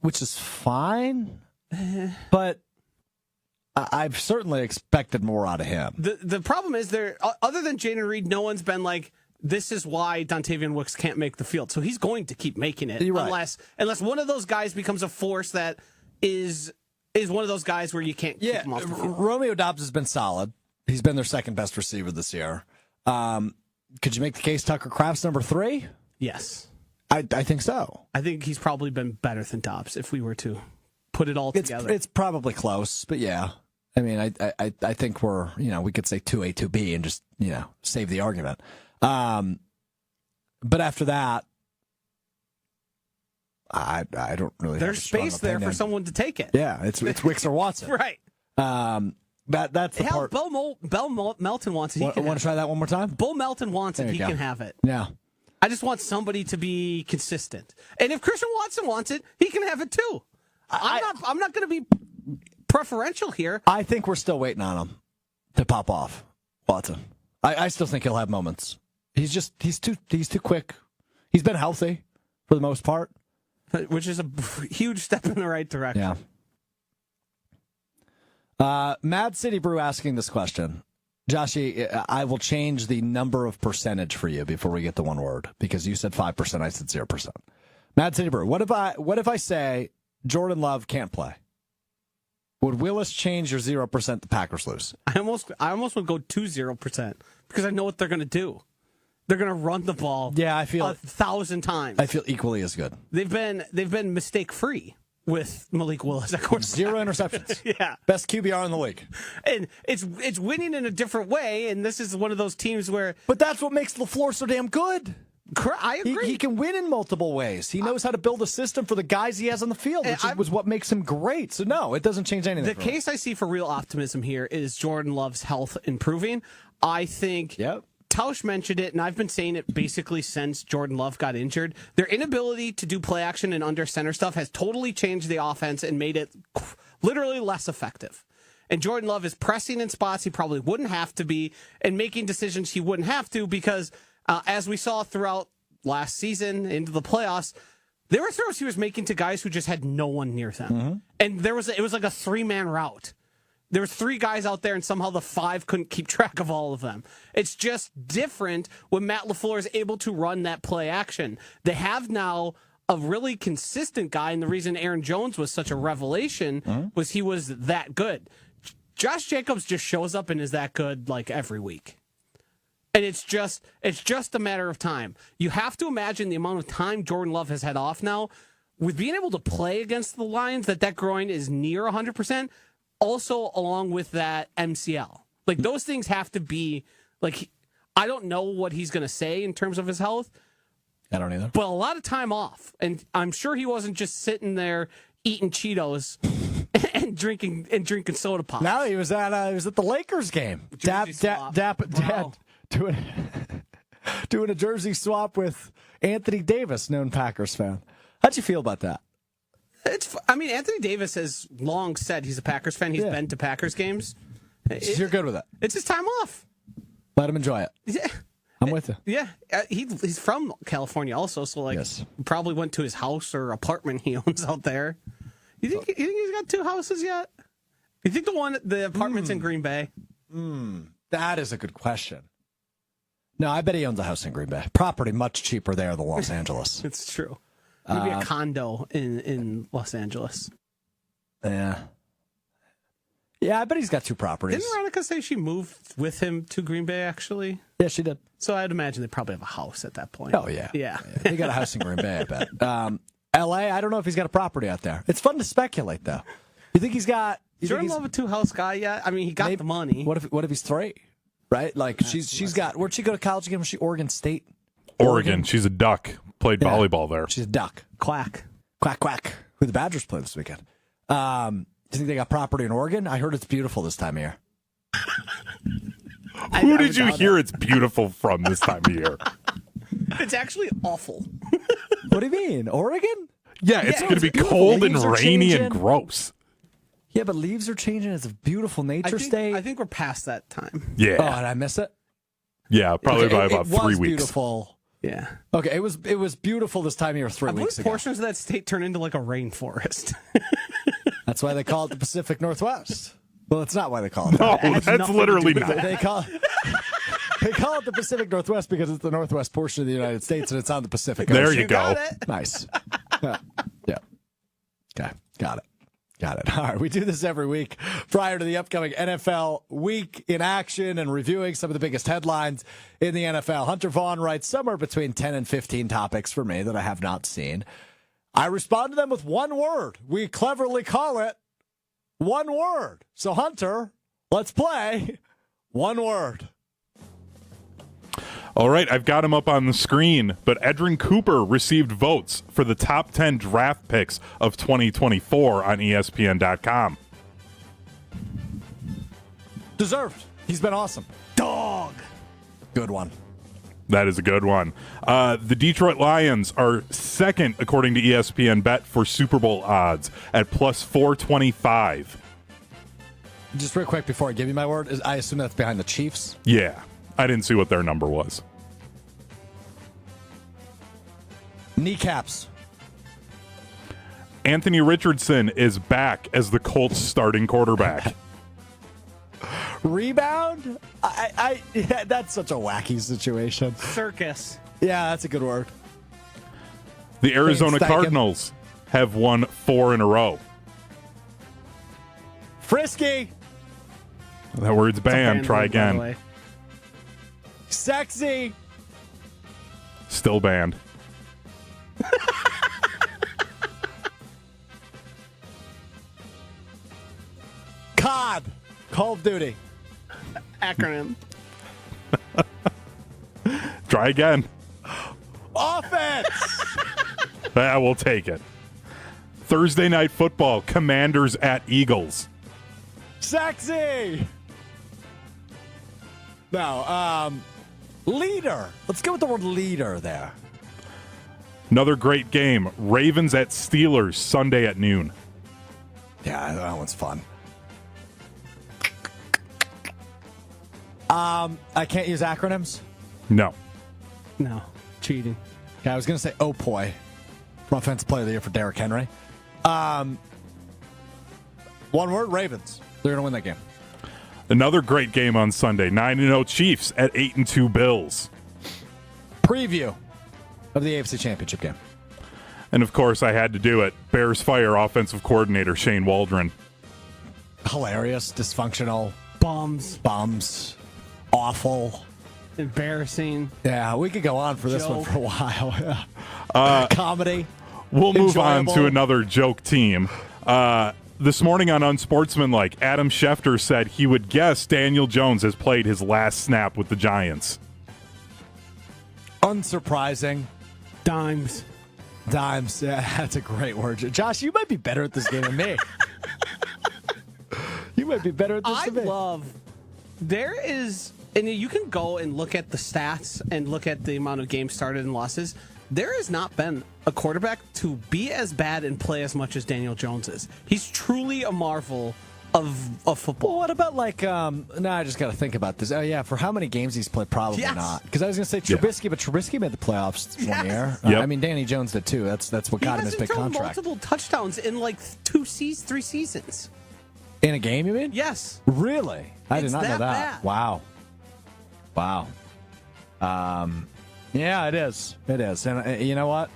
S1: Which is fine, but I've certainly expected more out of him.
S4: The problem is other than Jaden Reed, no one's been like, this is why Dontavian Wicks can't make the field. So he's going to keep making it unless one of those guys becomes a force that is one of those guys where you can't keep him off the field.
S1: Romeo Doubs has been solid. He's been their second best receiver this year. Could you make the case Tucker Kraft's number 3?
S4: Yes.
S1: I think so.
S4: I think he's probably been better than Dobbs if we were to put it all together.
S1: It's probably close, but yeah. I mean, I think we could say 2A, 2B and just, save the argument. But after that, I don't really.
S4: There's space there for someone to take it.
S1: Yeah, it's Wicks or Watson.
S4: Right.
S1: That's the part.
S4: Bull Melton wants it.
S1: Want to try that one more time?
S4: Bull Melton wants it. He can have it.
S1: Yeah.
S4: I just want somebody to be consistent. And if Christian Watson wants it, he can have it too. I'm not going to be preferential here.
S1: I think we're still waiting on him to pop off, Watson. I still think he'll have moments. He's too quick. He's been healthy for the most part,
S4: which is a huge step in the right direction.
S1: Yeah. Mad City Brew asking this question. Joshy, I will change the number of percentage for you before we get to one word because you said 5%, I said 0%. Mad City Brew, what if I say Jordan Love can't play? Would Willis change your 0% the Packers lose?
S4: I almost would go to 0% because I know what they're going to do. They're going to run the ball.
S1: Yeah, I feel
S4: 1,000 times.
S1: I feel equally as good.
S4: They've been mistake free with Malik Willis. Of course,
S1: 0 interceptions.
S4: Yeah,
S1: best QBR in the league.
S4: And it's winning in a different way. And this is one of those teams where.
S1: But that's what makes LaFleur so damn good.
S4: I agree.
S1: He can win in multiple ways. He knows how to build a system for the guys he has on the field, which was what makes him great. So, no, it doesn't change anything.
S4: The case I see for real optimism here is Jordan Love's health improving. I think Tausch mentioned it, and I've been saying it basically since Jordan Love got injured. Their inability to do play action and under center stuff has totally changed the offense and made it literally less effective. And Jordan Love is pressing in spots he probably wouldn't have to be and making decisions he wouldn't have to because as we saw throughout last season into the playoffs, there were throws he was making to guys who just had no one near them. Mm-hmm. And it was like a 3-man route. There was 3 guys out there, and somehow the 5 couldn't keep track of all of them. It's just different when Matt LaFleur is able to run that play action. They have now a really consistent guy, and the reason Aaron Jones was such a revelation was he was that good. Josh Jacobs just shows up and is that good like every week. And it's just a matter of time. You have to imagine the amount of time Jordan Love has had off now. With being able to play against the Lions, that groin is near 100%. Also, along with that MCL. Like, those things have to be, like, I don't know what he's going to say in terms of his health.
S1: I don't either.
S4: But a lot of time off. And I'm sure he wasn't just sitting there eating Cheetos and drinking soda pop.
S1: No, he was at the Lakers game. Doing a jersey swap with Anthony Davis, known Packers fan. How'd you feel about that?
S4: Anthony Davis has long said he's a Packers fan. He's been to Packers games.
S1: You're good with it.
S4: It's his time off.
S1: Let him enjoy it.
S4: Yeah.
S1: I'm with you.
S4: Yeah. He's from California also, so probably went to his house or apartment he owns out there. You think he's got 2 houses yet? You think the apartment's in Green Bay?
S1: That is a good question. No, I bet he owns a house in Green Bay. Property much cheaper there than Los Angeles.
S4: It's true. Maybe a condo in Los Angeles.
S1: Yeah. Yeah, I bet he's got 2 properties.
S4: Didn't Veronica say she moved with him to Green Bay, actually?
S1: Yeah, she did.
S4: So I'd imagine they probably have a house at that point.
S1: Oh, yeah.
S4: Yeah.
S1: He got a house in Green Bay, I bet. L.A., I don't know if he's got a property out there. It's fun to speculate, though. You think he's got...
S4: Jordan Love a 2-house guy yet? I mean, he got the money.
S1: What if he's 3? Right? Like, she's got... Where'd she go to college again? Was she Oregon State?
S2: Oregon. She's a Duck. Played volleyball there.
S1: She's a Duck.
S4: Quack.
S1: Quack, quack. Who the Badgers play this weekend. Do you think they got property in Oregon? I heard it's beautiful this time of year.
S2: Who did you hear it's beautiful from this time of year?
S4: It's actually awful.
S1: What do you mean? Oregon?
S2: Yeah, it's
S1: Yeah,
S2: going to be
S1: beautiful.
S2: cold and
S1: Leaves are
S2: rainy and
S1: changing.
S2: gross.
S1: Yeah, but leaves are changing. It's a beautiful nature state.
S4: I think we're past that time.
S2: Yeah.
S1: Oh, did I miss it?
S2: Yeah, probably
S1: Okay,
S2: by
S1: it
S2: about 3
S1: was
S2: weeks.
S1: Beautiful.
S4: Yeah.
S1: Okay, it was beautiful this time of year 3
S4: I believe
S1: weeks ago.
S4: portions of that state turn into like a rainforest.
S1: That's why they call it the Pacific Northwest. Well, it's not why they call it
S2: No,
S1: that.
S4: has
S2: that's
S4: nothing to
S2: literally
S4: do with
S2: not.
S1: They call it the Pacific Northwest because it's the northwest portion of the United States and it's on the Pacific
S2: There
S1: Ocean.
S2: you go.
S4: Got it.
S1: Nice. Yeah. Okay. Got it. All right. We do this every week prior to the upcoming NFL week in action and reviewing some of the biggest headlines in the NFL. Hunter Vaughn writes somewhere between 10 and 15 topics for me that I have not seen. I respond to them with one word. We cleverly call it one word. So, Hunter, let's play one word.
S2: All right, I've got him up on the screen, but Edrin Cooper received votes for the top 10 draft picks of 2024 on ESPN.com.
S1: Deserved. He's been awesome. Dog. Good one.
S2: That is a good one. The Detroit Lions are second, according to ESPN Bet, for Super Bowl odds at plus 425.
S1: Just real quick before I give you my word, I assume that's behind the Chiefs.
S2: Yeah, I didn't see what their number was.
S1: Kneecaps.
S2: Anthony Richardson is back as the Colts starting quarterback.
S1: Rebound? Yeah, that's such a wacky situation.
S4: Circus.
S1: Yeah, that's a good word.
S2: The Arizona
S1: Thank him.
S2: Cardinals have won 4 in a row.
S1: Frisky.
S2: That word's banned. Try
S4: Band word, by the
S2: again.
S4: way.
S1: Sexy.
S2: Still banned.
S1: COD. Call of Duty.
S4: Acronym.
S2: Try again.
S1: Offense.
S2: We'll take it. Thursday night football. Commanders at Eagles.
S1: Sexy. No, leader. Let's go with the word leader there.
S2: Another great game. Ravens at Steelers Sunday at noon.
S1: Yeah, that one's fun. I can't use acronyms.
S2: No.
S4: No. Cheating.
S1: Yeah, I was going to say Opoy for Offensive Player of the Year for Derrick Henry. One word, Ravens. They're going to win that game.
S2: Another great game on Sunday. 9-0 Chiefs at 8-2 Bills.
S1: Preview of the AFC Championship game.
S2: And of course, I had to do it. Bears fire offensive coordinator Shane Waldron.
S1: Hilarious, dysfunctional,
S4: Bums.
S1: bums, awful.
S4: Embarrassing.
S1: Yeah, we could go on for this one
S4: Joke.
S1: for a while. Comedy.
S2: We'll move on
S1: Enjoyable.
S2: to another joke team. This morning on Unsportsmanlike, Adam Schefter said he would guess Daniel Jones has played his last snap with the Giants.
S1: Unsurprising.
S4: Dimes.
S1: Dimes. Yeah, that's a great word. Josh, you might be better at this game than me. You might be better at this
S4: I
S1: than me.
S4: love. There is, and you can go and look at the stats and look at the amount of games started and losses. There has not been a quarterback to be as bad and play as much as Daniel Jones is. He's truly a marvel of football.
S1: Well, what about like, I just got to think about this. Oh, yeah, for how many games he's played, probably
S4: Yes.
S1: not. Because I was going to say Trubisky, but Trubisky made the playoffs one
S4: Yes.
S1: year.
S2: Yep.
S1: I mean, Danny Jones did too. That's what
S4: He
S1: got him his
S4: hasn't
S1: big
S4: thrown
S1: contract.
S4: multiple touchdowns in like 3 seasons.
S1: In a game, you mean?
S4: Yes.
S1: Really? I did
S4: It's
S1: not know
S4: that
S1: that.
S4: bad.
S1: Wow. Yeah, it is. It is. And you know what?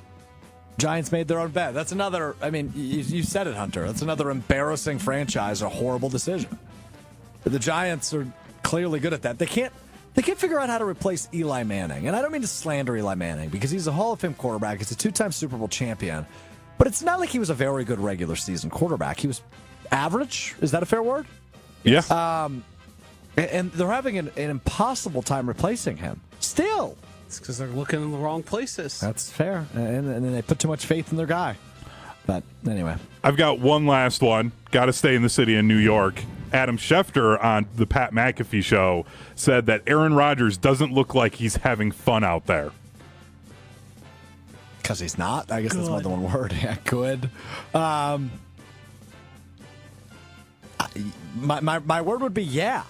S1: Giants made their own bet. That's another, I mean, you said it, Hunter. That's another embarrassing franchise, a horrible decision. The Giants are clearly good at that. They can't figure out how to replace Eli Manning. And I don't mean to slander Eli Manning because he's a Hall of Fame quarterback. He's a 2-time Super Bowl champion. But it's not like he was a very good regular season quarterback. He was average. Is that a fair word?
S2: Yeah.
S1: And they're having an impossible time replacing him. Still.
S4: It's because they're looking in the wrong places.
S1: That's fair. And then they put too much faith in their guy. But anyway.
S2: I've got one last one. Got to stay in the city of New York. Adam Schefter on the Pat McAfee show said that Aaron Rodgers doesn't look like he's having fun out there.
S1: because he's not. I guess that's more than one word. Yeah, good. My word would be yeah.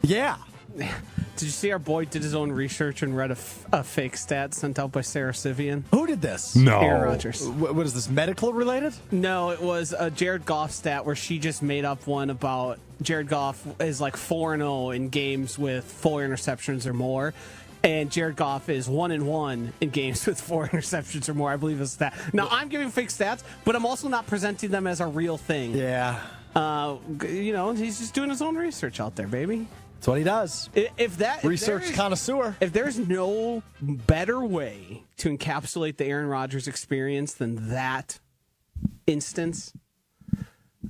S1: Yeah.
S4: Did you see our boy did his own research and read a fake stat sent out by Sarah Sivian?
S1: Who did this?
S2: No.
S4: Aaron Rodgers.
S1: What is this, medical related?
S4: No, it was a Jared Goff stat where she just made up one about Jared Goff is like 4-0 in games with 4 interceptions or more. And Jared Goff is 1-1 in games with 4 interceptions or more, I believe is that. Now, I'm giving fake stats, but I'm also not presenting them as a real thing.
S1: Yeah.
S4: He's just doing his own research out there, baby.
S1: That's what he does. Research connoisseur.
S4: If there's no better way to encapsulate the Aaron Rodgers experience than that instance,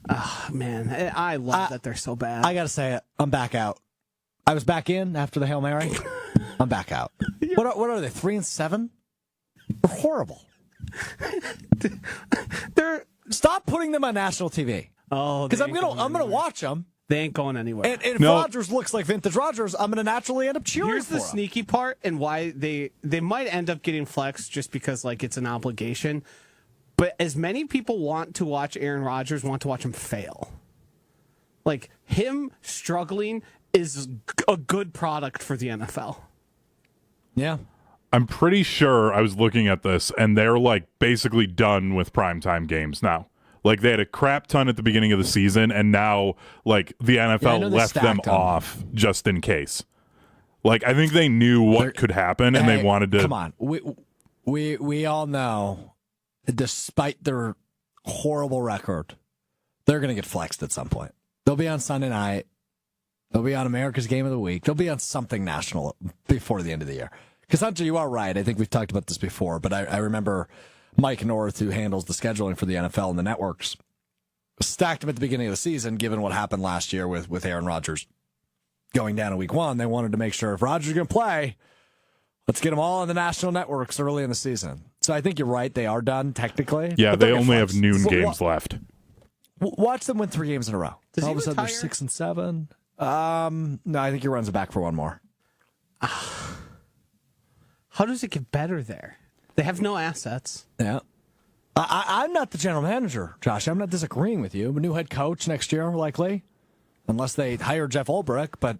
S4: oh, man, I love that they're so bad.
S1: I got to say it. I'm back out. I was back in after the Hail Mary. I'm back out. What are they, 3-7? They're horrible. Stop putting them on national TV.
S4: Oh,
S1: because I'm gonna watch them.
S4: They ain't going anywhere.
S1: And if Rodgers looks like vintage Rodgers, I'm going to naturally end up cheering
S4: Here's
S1: for
S4: the
S1: him.
S4: sneaky part and why they might end up getting flexed just because like it's an obligation. But as many people want to watch Aaron Rodgers, want to watch him fail. Like him struggling is a good product for the NFL.
S1: Yeah.
S2: I'm pretty sure I was looking at this, and they're like basically done with primetime games now. Like they had a crap ton at the beginning of the season, and now like the NFL left them off just in case. Like I think they knew what could happen, and they wanted to.
S1: Come on, we all know, despite their horrible record, they're going to get flexed at some point. They'll be on Sunday night. They'll be on America's Game of the Week. They'll be on something national before the end of the year. Because Hunter, you are right. I think we've talked about this before, but I remember Mike North, who handles the scheduling for the NFL and the networks, stacked him at the beginning of the season, given what happened last year with Aaron Rodgers going down in week 1. They wanted to make sure if Rodgers is going to play, let's get them all on the national networks early in the season. So I think you're right. They are done technically.
S2: Yeah, they only have noon games left.
S1: Watch them win 3 games in a row.
S4: Does
S1: all
S4: he
S1: of a sudden
S4: retire?
S1: they're 6-7. No, I think he runs it back for one more.
S4: How does it get better there? They have no assets.
S1: Yeah. I'm not the general manager, Josh. I'm not disagreeing with you. A new head coach next year, likely. Unless they hire Jeff Ulbrich. But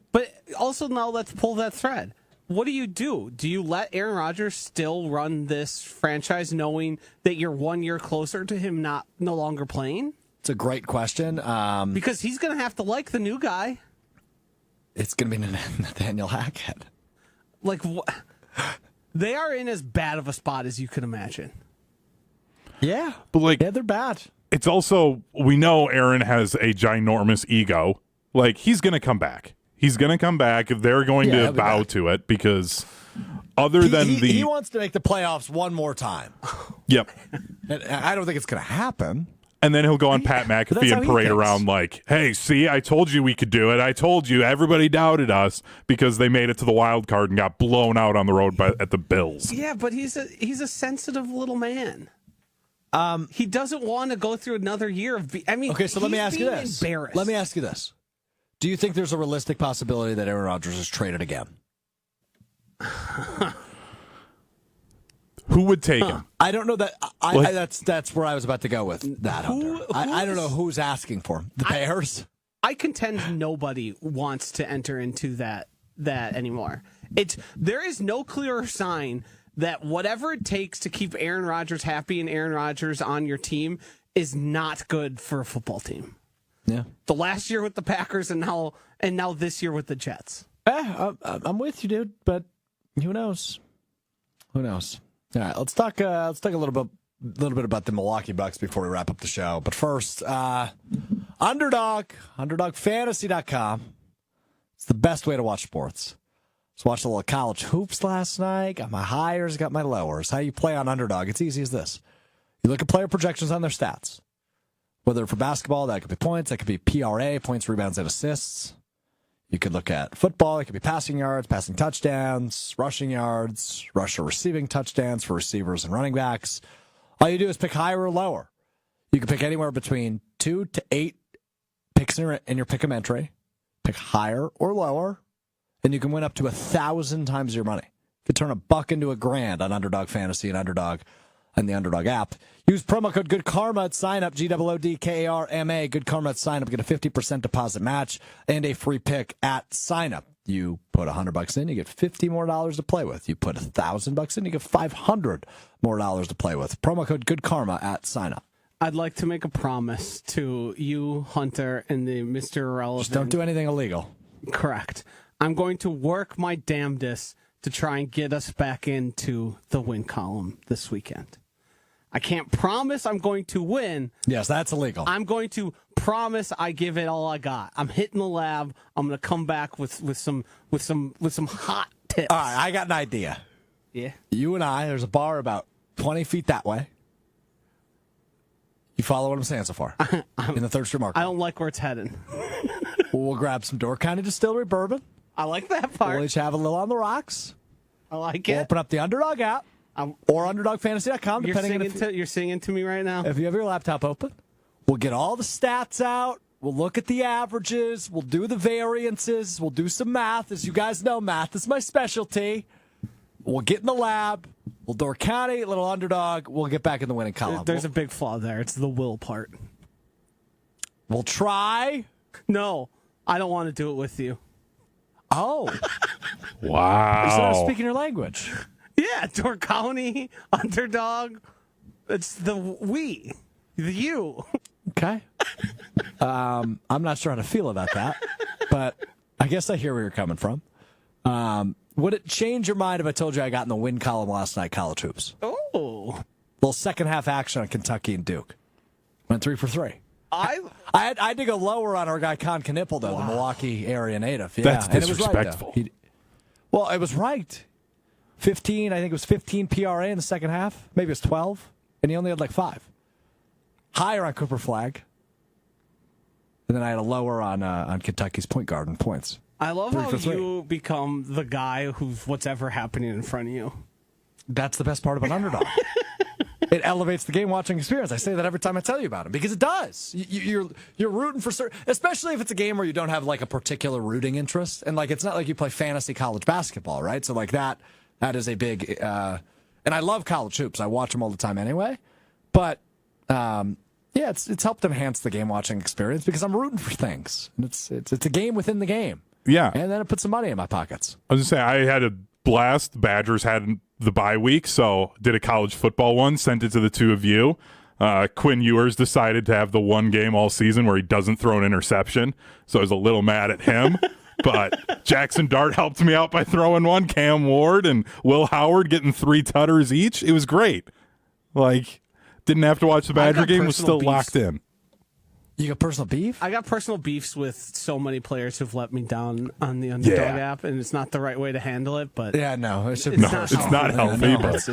S4: also now let's pull that thread. What do? Do you let Aaron Rodgers still run this franchise knowing that you're 1 year closer to him no longer playing?
S1: It's a great question.
S4: Because he's going to have to like the new guy.
S1: It's going to be Nathaniel Hackett.
S4: Like, they are in as bad of a spot as you could imagine.
S1: Yeah.
S2: But like,
S1: yeah, they're bad.
S2: It's also, we know Aaron has a ginormous ego. Like, he's going to come back. He's going to come back. They're going to bow to it because other than
S1: he wants to make the playoffs one more time.
S2: Yep.
S1: And I don't think it's going to happen.
S2: And then he'll go on Pat McAfee and parade around like, hey, see, I told you we could do it. I told you. Everybody doubted us because they made it to the wild card and got blown out on the road at the Bills.
S4: Yeah, but he's a sensitive little man. He doesn't want to go through another year of
S1: okay, so let me ask you this.
S4: Embarrassed.
S1: Let me ask you this. Do you think there's a realistic possibility that Aaron Rodgers is traded again?
S2: Who would take him?
S1: I don't know that. That's where I was about to go with that. I don't know who's asking for him. The Bears?
S4: I contend nobody wants to enter into that anymore. There is no clearer sign that whatever it takes to keep Aaron Rodgers happy and Aaron Rodgers on your team is not good for a football team.
S1: Yeah.
S4: The last year with the Packers and now this year with the Jets.
S1: I'm with you, dude. But who knows? Who knows? All right, let's talk a little bit about the Milwaukee Bucks before we wrap up the show. But first, UnderdogFantasy.com. It's the best way to watch sports. Just watched a little college hoops last night. Got my highers, got my lowers. How you play on Underdog? It's easy as this. You look at player projections on their stats. Whether for basketball, that could be points, that could be PRA, points, rebounds, and assists. You could look at football. It could be passing yards, passing touchdowns, rushing yards, rush or receiving touchdowns for receivers and running backs. All you do is pick higher or lower. You can pick anywhere between 2 to 8 picks in your pick 'em entry. Pick higher or lower, and you can win up to 1,000 times your money. You could turn $1 into $1,000 on Underdog Fantasy and Underdog. and the Underdog app. Use promo code Good Karma at sign up, GOODKARMA. Good Karma at sign up. Get a 50% deposit match and a free pick at sign up. You put $100 in, you get $50 more to play with. You put $1,000 in, you get $500 more to play with. Promo code Good Karma at sign up.
S4: I'd like to make a promise to you, Hunter, and the Mr. Irrelevant.
S1: Just don't do anything illegal.
S4: Correct. I'm going to work my damnedest to try and get us back into the win column this weekend. I can't promise I'm going to win.
S1: Yes, that's illegal.
S4: I'm going to promise I give it all I got. I'm hitting the lab. I'm going to come back with some hot tips.
S1: All right, I got an idea.
S4: Yeah.
S1: You and I, there's a bar about 20 feet that way. You follow what I'm saying so far? In the 3rd Street Market.
S4: I don't like where it's heading.
S1: We'll grab some Door County Distillery bourbon.
S4: I like that part.
S1: We'll each have a little on the rocks.
S4: I like
S1: We'll
S4: it.
S1: open up the Underdog app or UnderdogFantasy.com, depending
S4: You're singing to me right now.
S1: if you have your laptop open. We'll get all the stats out. We'll look at the averages. We'll do the variances. We'll do some math. As you guys know, math is my specialty. We'll get in the lab. We'll Door County, little Underdog. We'll get back in the winning column.
S4: There's a big flaw there. It's the will part.
S1: We'll try.
S4: No, I don't want to do it with you.
S1: Oh.
S2: Wow.
S1: Instead of speaking your language.
S4: Yeah, Door County, Underdog. It's the we, the you.
S1: Okay. I'm not sure how to feel about that, but I guess I hear where you're coming from. Would it change your mind if I told you I got in the win column last night, college hoops?
S4: Oh.
S1: Little second half action on Kentucky and Duke. Went 3 for 3.
S4: I
S1: had to go lower on our guy Con Knipple, though, the Milwaukee area native. Yeah.
S2: That's
S1: and it was
S2: disrespectful.
S1: Right, well, it was right. 15, I think it was 15 PRA in the second half. Maybe it was 12. And he only had like 5. Higher on Cooper Flag. And then I had a lower on Kentucky's point guard and points.
S4: I love
S1: 3
S4: how
S1: for 3.
S4: you become the guy who's whatever happening in front of you.
S1: That's the best part about Underdog. It elevates the game watching experience. I say that every time I tell you about it because it does. You're rooting for certain, especially if it's a game where you don't have like a particular rooting interest, and like it's not like you play fantasy college basketball, right? So like that is a big. And I love college hoops. I watch them all the time anyway. But yeah, it's helped enhance the game watching experience because I'm rooting for things, and it's a game within the game.
S2: Yeah,
S1: and then it puts some money in my pockets.
S2: I was gonna say I had a blast. The Badgers had the bye week, so did a college football one, sent it to the two of you. Quinn Ewers decided to have the one game all season where he doesn't throw an interception, so I was a little mad at him. But Jackson Dart helped me out by throwing one. Cam Ward and Will Howard getting 3 tutters each. It was great. Like, didn't have to watch the Badger game, was still locked in.
S1: You got personal beef?
S4: I got personal beefs with so many players who've let me down on the Underdog app, and it's not the right way to handle it. But
S1: yeah, no, it's
S2: not healthy. But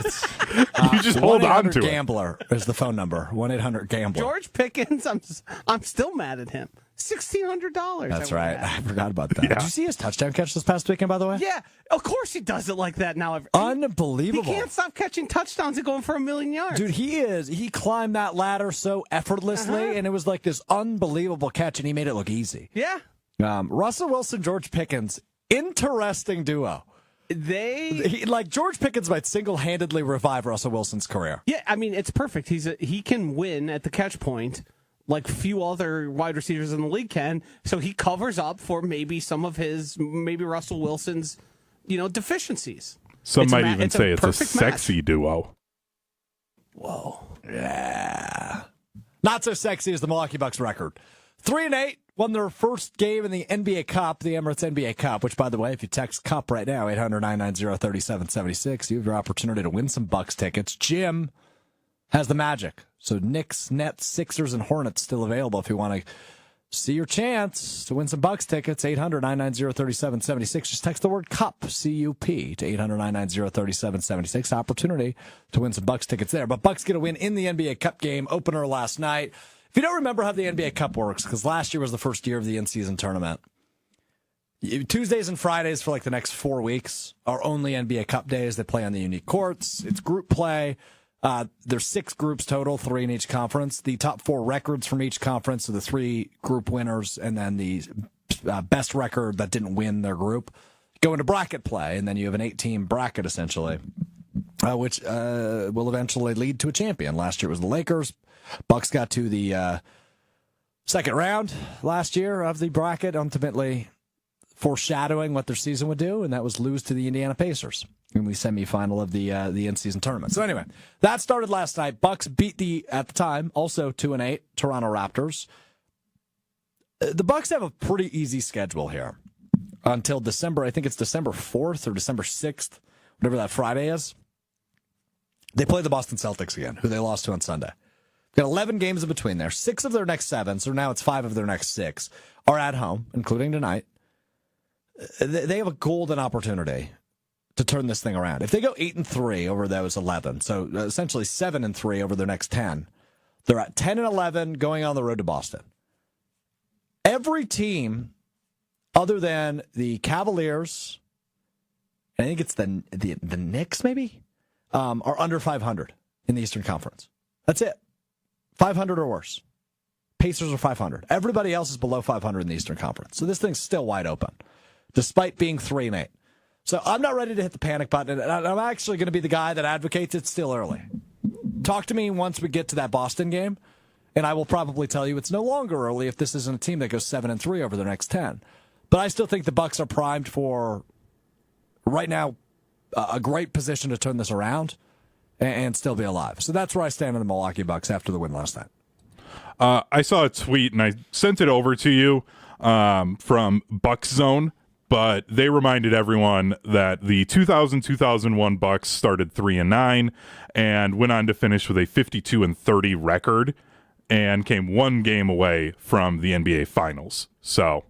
S2: you just hold on to it.
S1: Gambler is the phone number. 1-800-GAMBLER.
S4: George Pickens, I'm still mad at him. $1,600.
S1: That's right. I forgot about that.
S2: Yeah.
S1: Did you see his touchdown catch this past weekend, by the way?
S4: Yeah, of course he does it like that now.
S1: Unbelievable.
S4: He can't stop catching touchdowns and going for 1,000,000 yards.
S1: Dude, he climbed that ladder so effortlessly, and it was like this unbelievable catch, and he made it look easy.
S4: Yeah.
S1: Russell Wilson, George Pickens, interesting duo. George Pickens might single-handedly revive Russell Wilson's career.
S4: Yeah, I mean, it's perfect. He can win at the catch point like few other wide receivers in the league can. So he covers up for maybe some of maybe Russell Wilson's, deficiencies.
S2: Some might even say it's a sexy duo.
S1: Whoa. Yeah. Not so sexy as the Milwaukee Bucks record. 3-8, won their first game in the NBA Cup, the Emirates NBA Cup, which, by the way, if you text CUP right now, 800-990-3776, you have your opportunity to win some Bucks tickets. Jim has the Magic. So Knicks, Nets, Sixers, and Hornets still available if you want to see your chance to win some Bucks tickets. 800-990-3776. Just text the word CUP, C-U-P, to 800-990-3776. Opportunity to win some Bucks tickets there. But Bucks get a win in the NBA Cup game opener last night. If you don't remember how the NBA Cup works, because last year was the first year of the in-season tournament, Tuesdays and Fridays for like the next 4 weeks are only NBA Cup days. They play on the unique courts. It's group play. There's 6 groups total, 3 in each conference. The top 4 records from each conference, so the 3 group winners, and then the best record that didn't win their group, go into bracket play, and then you have an 8-team bracket, essentially. which will eventually lead to a champion. Last year it was the Lakers. Bucks got to the second round last year of the bracket, ultimately foreshadowing what their season would do, and that was lose to the Indiana Pacers in the semifinal of the in-season tournament. So anyway, that started last night. Bucks beat the, at the time, also 2-8 Toronto Raptors. The Bucks have a pretty easy schedule here until December. I think it's December 4th or December 6th, whatever that Friday is. They play the Boston Celtics again, who they lost to on Sunday. Got 11 games in between there. 6 of their next 7, so now it's 5 of their next 6, are at home, including tonight. They have a golden opportunity to turn this thing around. If they go 8-3 over those 11, so essentially 7-3 over their next 10, they're at 10-11 going on the road to Boston. Every team other than the Cavaliers, I think it's the Knicks maybe, are under 500 in the Eastern Conference. That's it. 500 or worse. Pacers are 500. Everybody else is below 500 in the Eastern Conference. So this thing's still wide open, despite being 3-8. So I'm not ready to hit the panic button, and I'm actually going to be the guy that advocates it's still early. Talk to me once we get to that Boston game, and I will probably tell you it's no longer early if this isn't a team that goes 7-3 over their next 10. But I still think the Bucks are primed for, right now, a great position to turn this around and still be alive. So that's where I stand on the Milwaukee Bucks after the win last night.
S2: I saw a tweet, and I sent it over to you from Bucks Zone, but they reminded everyone that the 2000-2001 Bucks started 3-9 and went on to finish with a 52-30 record and came one game away from the NBA Finals. So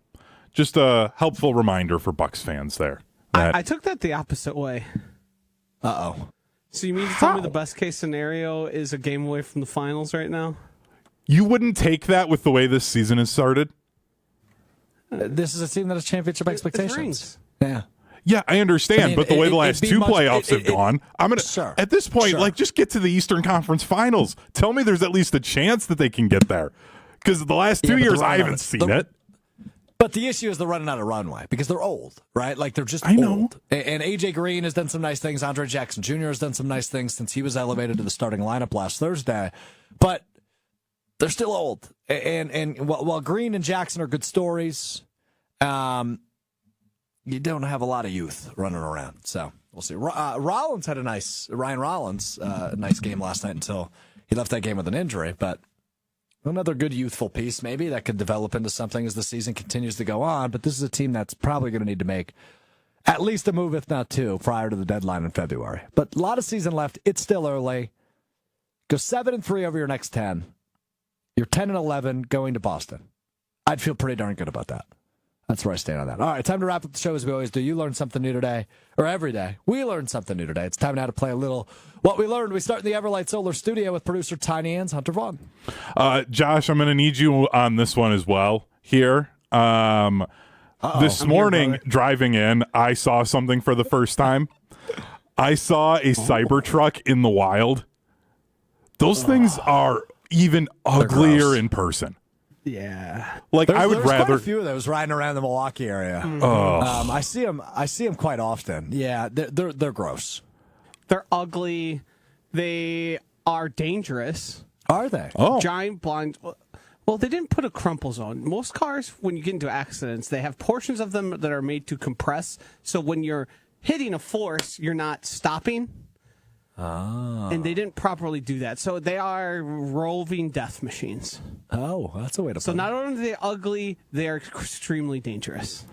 S2: just a helpful reminder for Bucks fans there.
S4: I took that the opposite way.
S1: Uh-oh.
S4: So you mean to tell me the best case scenario is a game away from the finals right now?
S2: You wouldn't take that with the way this season has started?
S1: This is a team that has championship expectations. Yeah.
S2: Yeah, I understand, but the way the last two playoffs have gone, I'm gonna at this point, like, just get to the Eastern Conference Finals. Tell me there's at least a chance that they can get there, because the last 2 years I haven't seen it.
S1: But the issue is they're running out of runway because they're old, right? Like, they're just old. And A.J. Green has done some nice things. Andre Jackson Jr. has done some nice things since he was elevated to the starting lineup last Thursday. But they're still old. And while Green and Jackson are good stories, you don't have a lot of youth running around. So we'll see. Rollins had Ryan Rollins, a nice game last night until he left that game with an injury. But another good youthful piece maybe that could develop into something as the season continues to go on. But this is a team that's probably going to need to make at least a move, if not two, prior to the deadline in February. But a lot of season left. It's still early. Go 7-3 over your next 10. You're 10-11 going to Boston. I'd feel pretty darn good about that. That's where I stand on that. All right, time to wrap up the show as we always do. You learn something new today, or every day. We learn something new today. It's time now to play a little What We Learned. We start in the Everlight Solar Studio with producer Tiny Ann's Hunter Vaughn.
S2: Josh, I'm going to need you on this one as well here. This morning, driving in, I saw something for the first time. I saw a Cybertruck in the wild. Those things are even uglier in person.
S4: Yeah,
S2: like I would rather.
S1: Quite a few of those riding around the Milwaukee area. I see them quite often. Yeah, they're gross.
S4: They're ugly. They are dangerous.
S1: Are they?
S2: Oh,
S4: giant blind. Well, they didn't put a crumple zone. Most cars, when you get into accidents, they have portions of them that are made to compress. So when you're hitting a force, you're not stopping. And they didn't properly do that. So they are roving death machines.
S1: Oh, that's a way to put it.
S4: So not only are they ugly, they are extremely dangerous.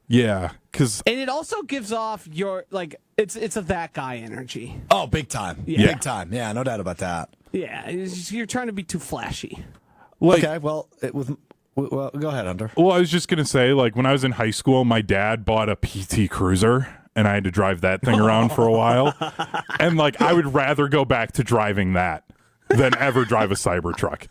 S2: Yeah, and
S4: it also gives off your, like, it's a that guy energy.
S1: Oh, big time. Yeah. Big time. Yeah, no doubt about that.
S4: Yeah, you're trying to be too flashy.
S2: Like,
S1: okay, well, go ahead, Hunter.
S2: Well, I was just going to say, like, when I was in high school, my dad bought a PT Cruiser, and I had to drive that thing around for a while. And, like, I would rather go back to driving that than ever drive a Cybertruck.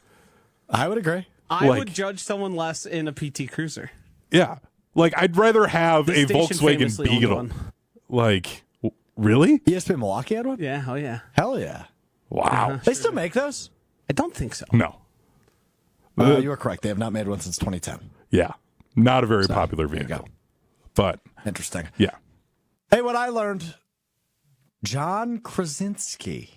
S1: I would agree.
S4: I would judge someone less in a PT Cruiser.
S2: Yeah. Like, I'd rather have a Volkswagen Beetle. Like, really?
S1: ESPN Milwaukee had one?
S4: Yeah, hell yeah.
S1: Hell yeah.
S2: Wow.
S1: They still make those?
S4: I don't think so.
S2: No.
S1: You are correct. They have not made one since 2010.
S2: Yeah. Not a very popular vehicle.
S1: There you go.
S2: But
S1: interesting.
S2: Yeah.
S1: Hey, what I learned John Krasinski,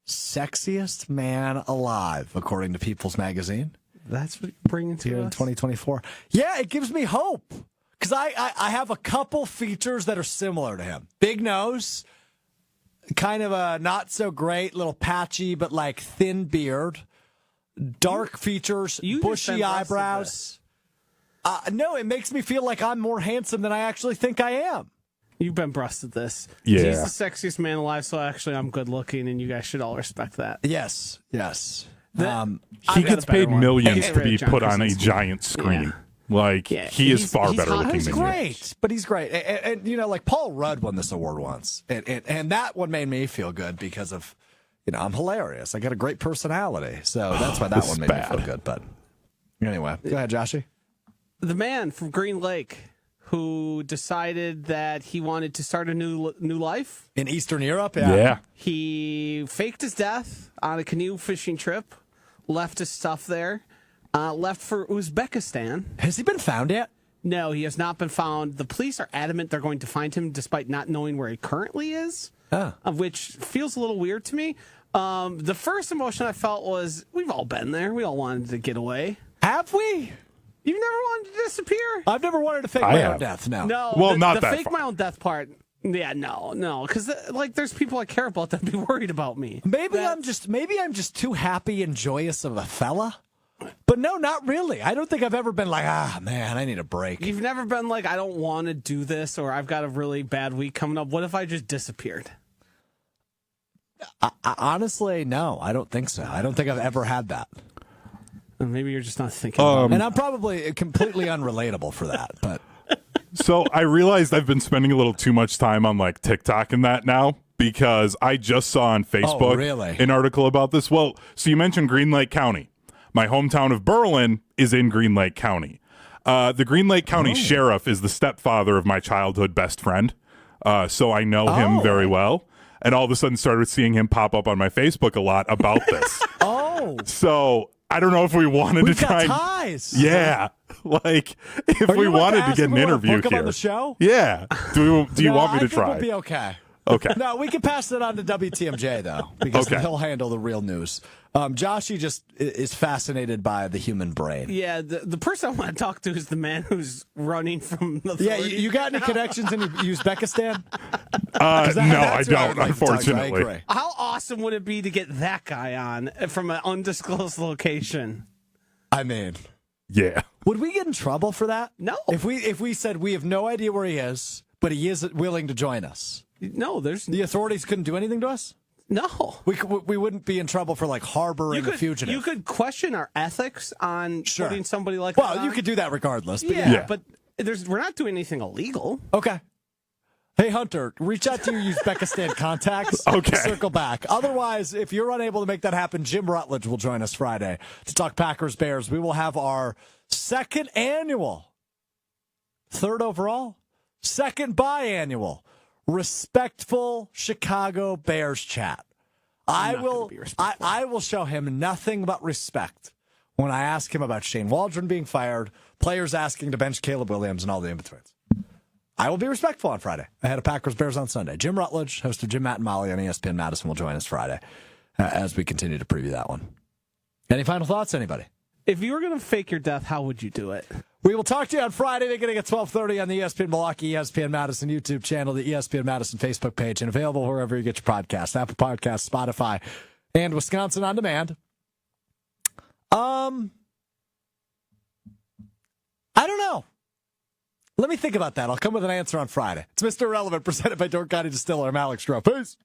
S1: sexiest man alive, according to People's Magazine.
S4: That's what you're bringing to
S1: Here in
S4: us?
S1: 2024. Yeah, it gives me hope. Because I have a couple features that are similar to him. Big nose, kind of a not so great, little patchy, but like thin beard, dark features,
S4: you
S1: bushy eyebrows. No, it makes me feel like I'm more handsome than I actually think I am.
S4: You've been breasted this.
S2: Yeah.
S4: He's the sexiest man alive, so actually I'm good looking, and you guys should all respect that.
S1: Yes.
S2: He
S4: I've got
S2: gets
S4: a better
S2: paid
S4: one.
S2: millions
S4: Get
S2: to
S4: rid of
S2: be
S4: John
S2: put on a
S4: Krasinski.
S2: giant screen.
S4: Yeah.
S2: Like,
S4: Yeah,
S2: he is
S4: he's-
S2: far
S4: he's
S2: better
S4: hot.
S2: looking
S1: He's
S2: than you.
S1: great, but he's great. And, you know, like Paul Rudd won this award once. And that one made me feel good because of, you know, I'm hilarious. I got a great personality. So that's why that
S2: This
S1: one
S2: is
S1: made
S2: bad.
S1: me feel good. But anyway, go ahead, Joshy.
S4: The man from Green Lake who decided that he wanted to start a new life.
S1: In Eastern Europe?
S2: Yeah.
S4: He faked his death on a canoe fishing trip, left his stuff there, left for Uzbekistan.
S1: Has he been found yet?
S4: No, he has not been found. The police are adamant they're going to find him despite not knowing where he currently is, which feels a little weird to me. The first emotion I felt was, we've all been there. We all wanted to get away.
S1: Have we?
S4: You've never wanted to disappear?
S1: I've never wanted to fake
S2: I
S1: my
S2: have.
S1: own death, no.
S4: No.
S2: Well, not
S4: the
S2: that
S4: fake
S2: far.
S4: my own death part. Yeah, no. Because, like, there's people I care about that be worried about me.
S1: Maybe I'm just too happy and joyous of a fella. But no, not really. I don't think I've ever been like, man, I need a break.
S4: You've never been like, I don't want to do this, or I've got a really bad week coming up. What if I just disappeared?
S1: Honestly, no, I don't think so. I don't think I've ever had that.
S4: Or maybe you're just not thinking about it.
S1: And I'm probably completely unrelatable for that. But
S2: So I realized I've been spending a little too much time on like TikTok and that now because I just saw on Facebook
S1: really?
S2: an article about this. Well, so you mentioned Green Lake County. My hometown of Berlin is in Green Lake County. The Green Lake County sheriff is the stepfather of my childhood best friend. So I know him very well. And all of a sudden started seeing him pop up on my Facebook a lot about this. So I don't know if we wanted
S1: we've
S2: to try
S1: got
S2: and
S1: ties.
S2: yeah, like if
S1: Are
S2: we
S1: you like
S2: wanted to
S1: ask
S2: get
S1: if
S2: an
S1: we wanna
S2: interview
S1: book him
S2: here
S1: on the show?
S2: Yeah. Do you
S1: No,
S2: want me
S1: I
S2: to
S1: think
S2: try?
S1: We'll be okay.
S2: Okay.
S1: No, we can pass it on to WTMJ though, because
S2: Okay.
S1: he'll handle the real news. Joshy just is fascinated by the human brain.
S4: Yeah, the person I want to talk to is the man who's running from the
S1: Yeah, you got any connections in Uzbekistan?
S2: No, I
S1: That's who I
S2: don't,
S1: would like to talk to. I
S2: unfortunately.
S1: agree.
S4: How awesome would it be to get that guy on from an undisclosed location?
S1: I mean,
S2: Yeah.
S1: would we get in trouble for that?
S4: No.
S1: If we said we have no idea where he is, but he is willing to join us,
S4: No, there's
S1: the authorities couldn't do anything to us?
S4: no.
S1: We wouldn't be in trouble for like harboring a fugitive.
S4: You could question our ethics on
S1: Sure.
S4: putting somebody like that
S1: Well, you
S4: on.
S1: could do that regardless. But
S4: Yeah,
S2: Yeah.
S4: but we're not doing anything illegal.
S1: Okay. Hey, Hunter, reach out to your Uzbekistan contacts.
S2: Okay.
S1: Circle back. Otherwise, if you're unable to make that happen, Jim Rutledge will join us Friday to talk Packers Bears. We will have our second annual, third overall, second biannual, respectful Chicago Bears chat. I will show him nothing but respect when I ask him about Shane Waldron being fired, players asking to bench Caleb Williams, and all the in-betweens. I will be respectful on Friday ahead of Packers Bears on Sunday. Jim Rutledge, host of Jim, Matt, and Molly on ESPN Madison, will join us Friday as we continue to preview that one. Any final thoughts, anybody?
S4: If you were going to fake your death, how would you do it?
S1: We will talk to you on Friday beginning at 12:30 on the ESPN Milwaukee, ESPN Madison YouTube channel, the ESPN Madison Facebook page, and available wherever you get your podcasts, Apple Podcasts, Spotify, and Wisconsin On Demand. I don't know. Let me think about that. I'll come with an answer on Friday. It's Mr. Irrelevant, presented by Dork County Distiller. I'm Alex Strouf. Peace.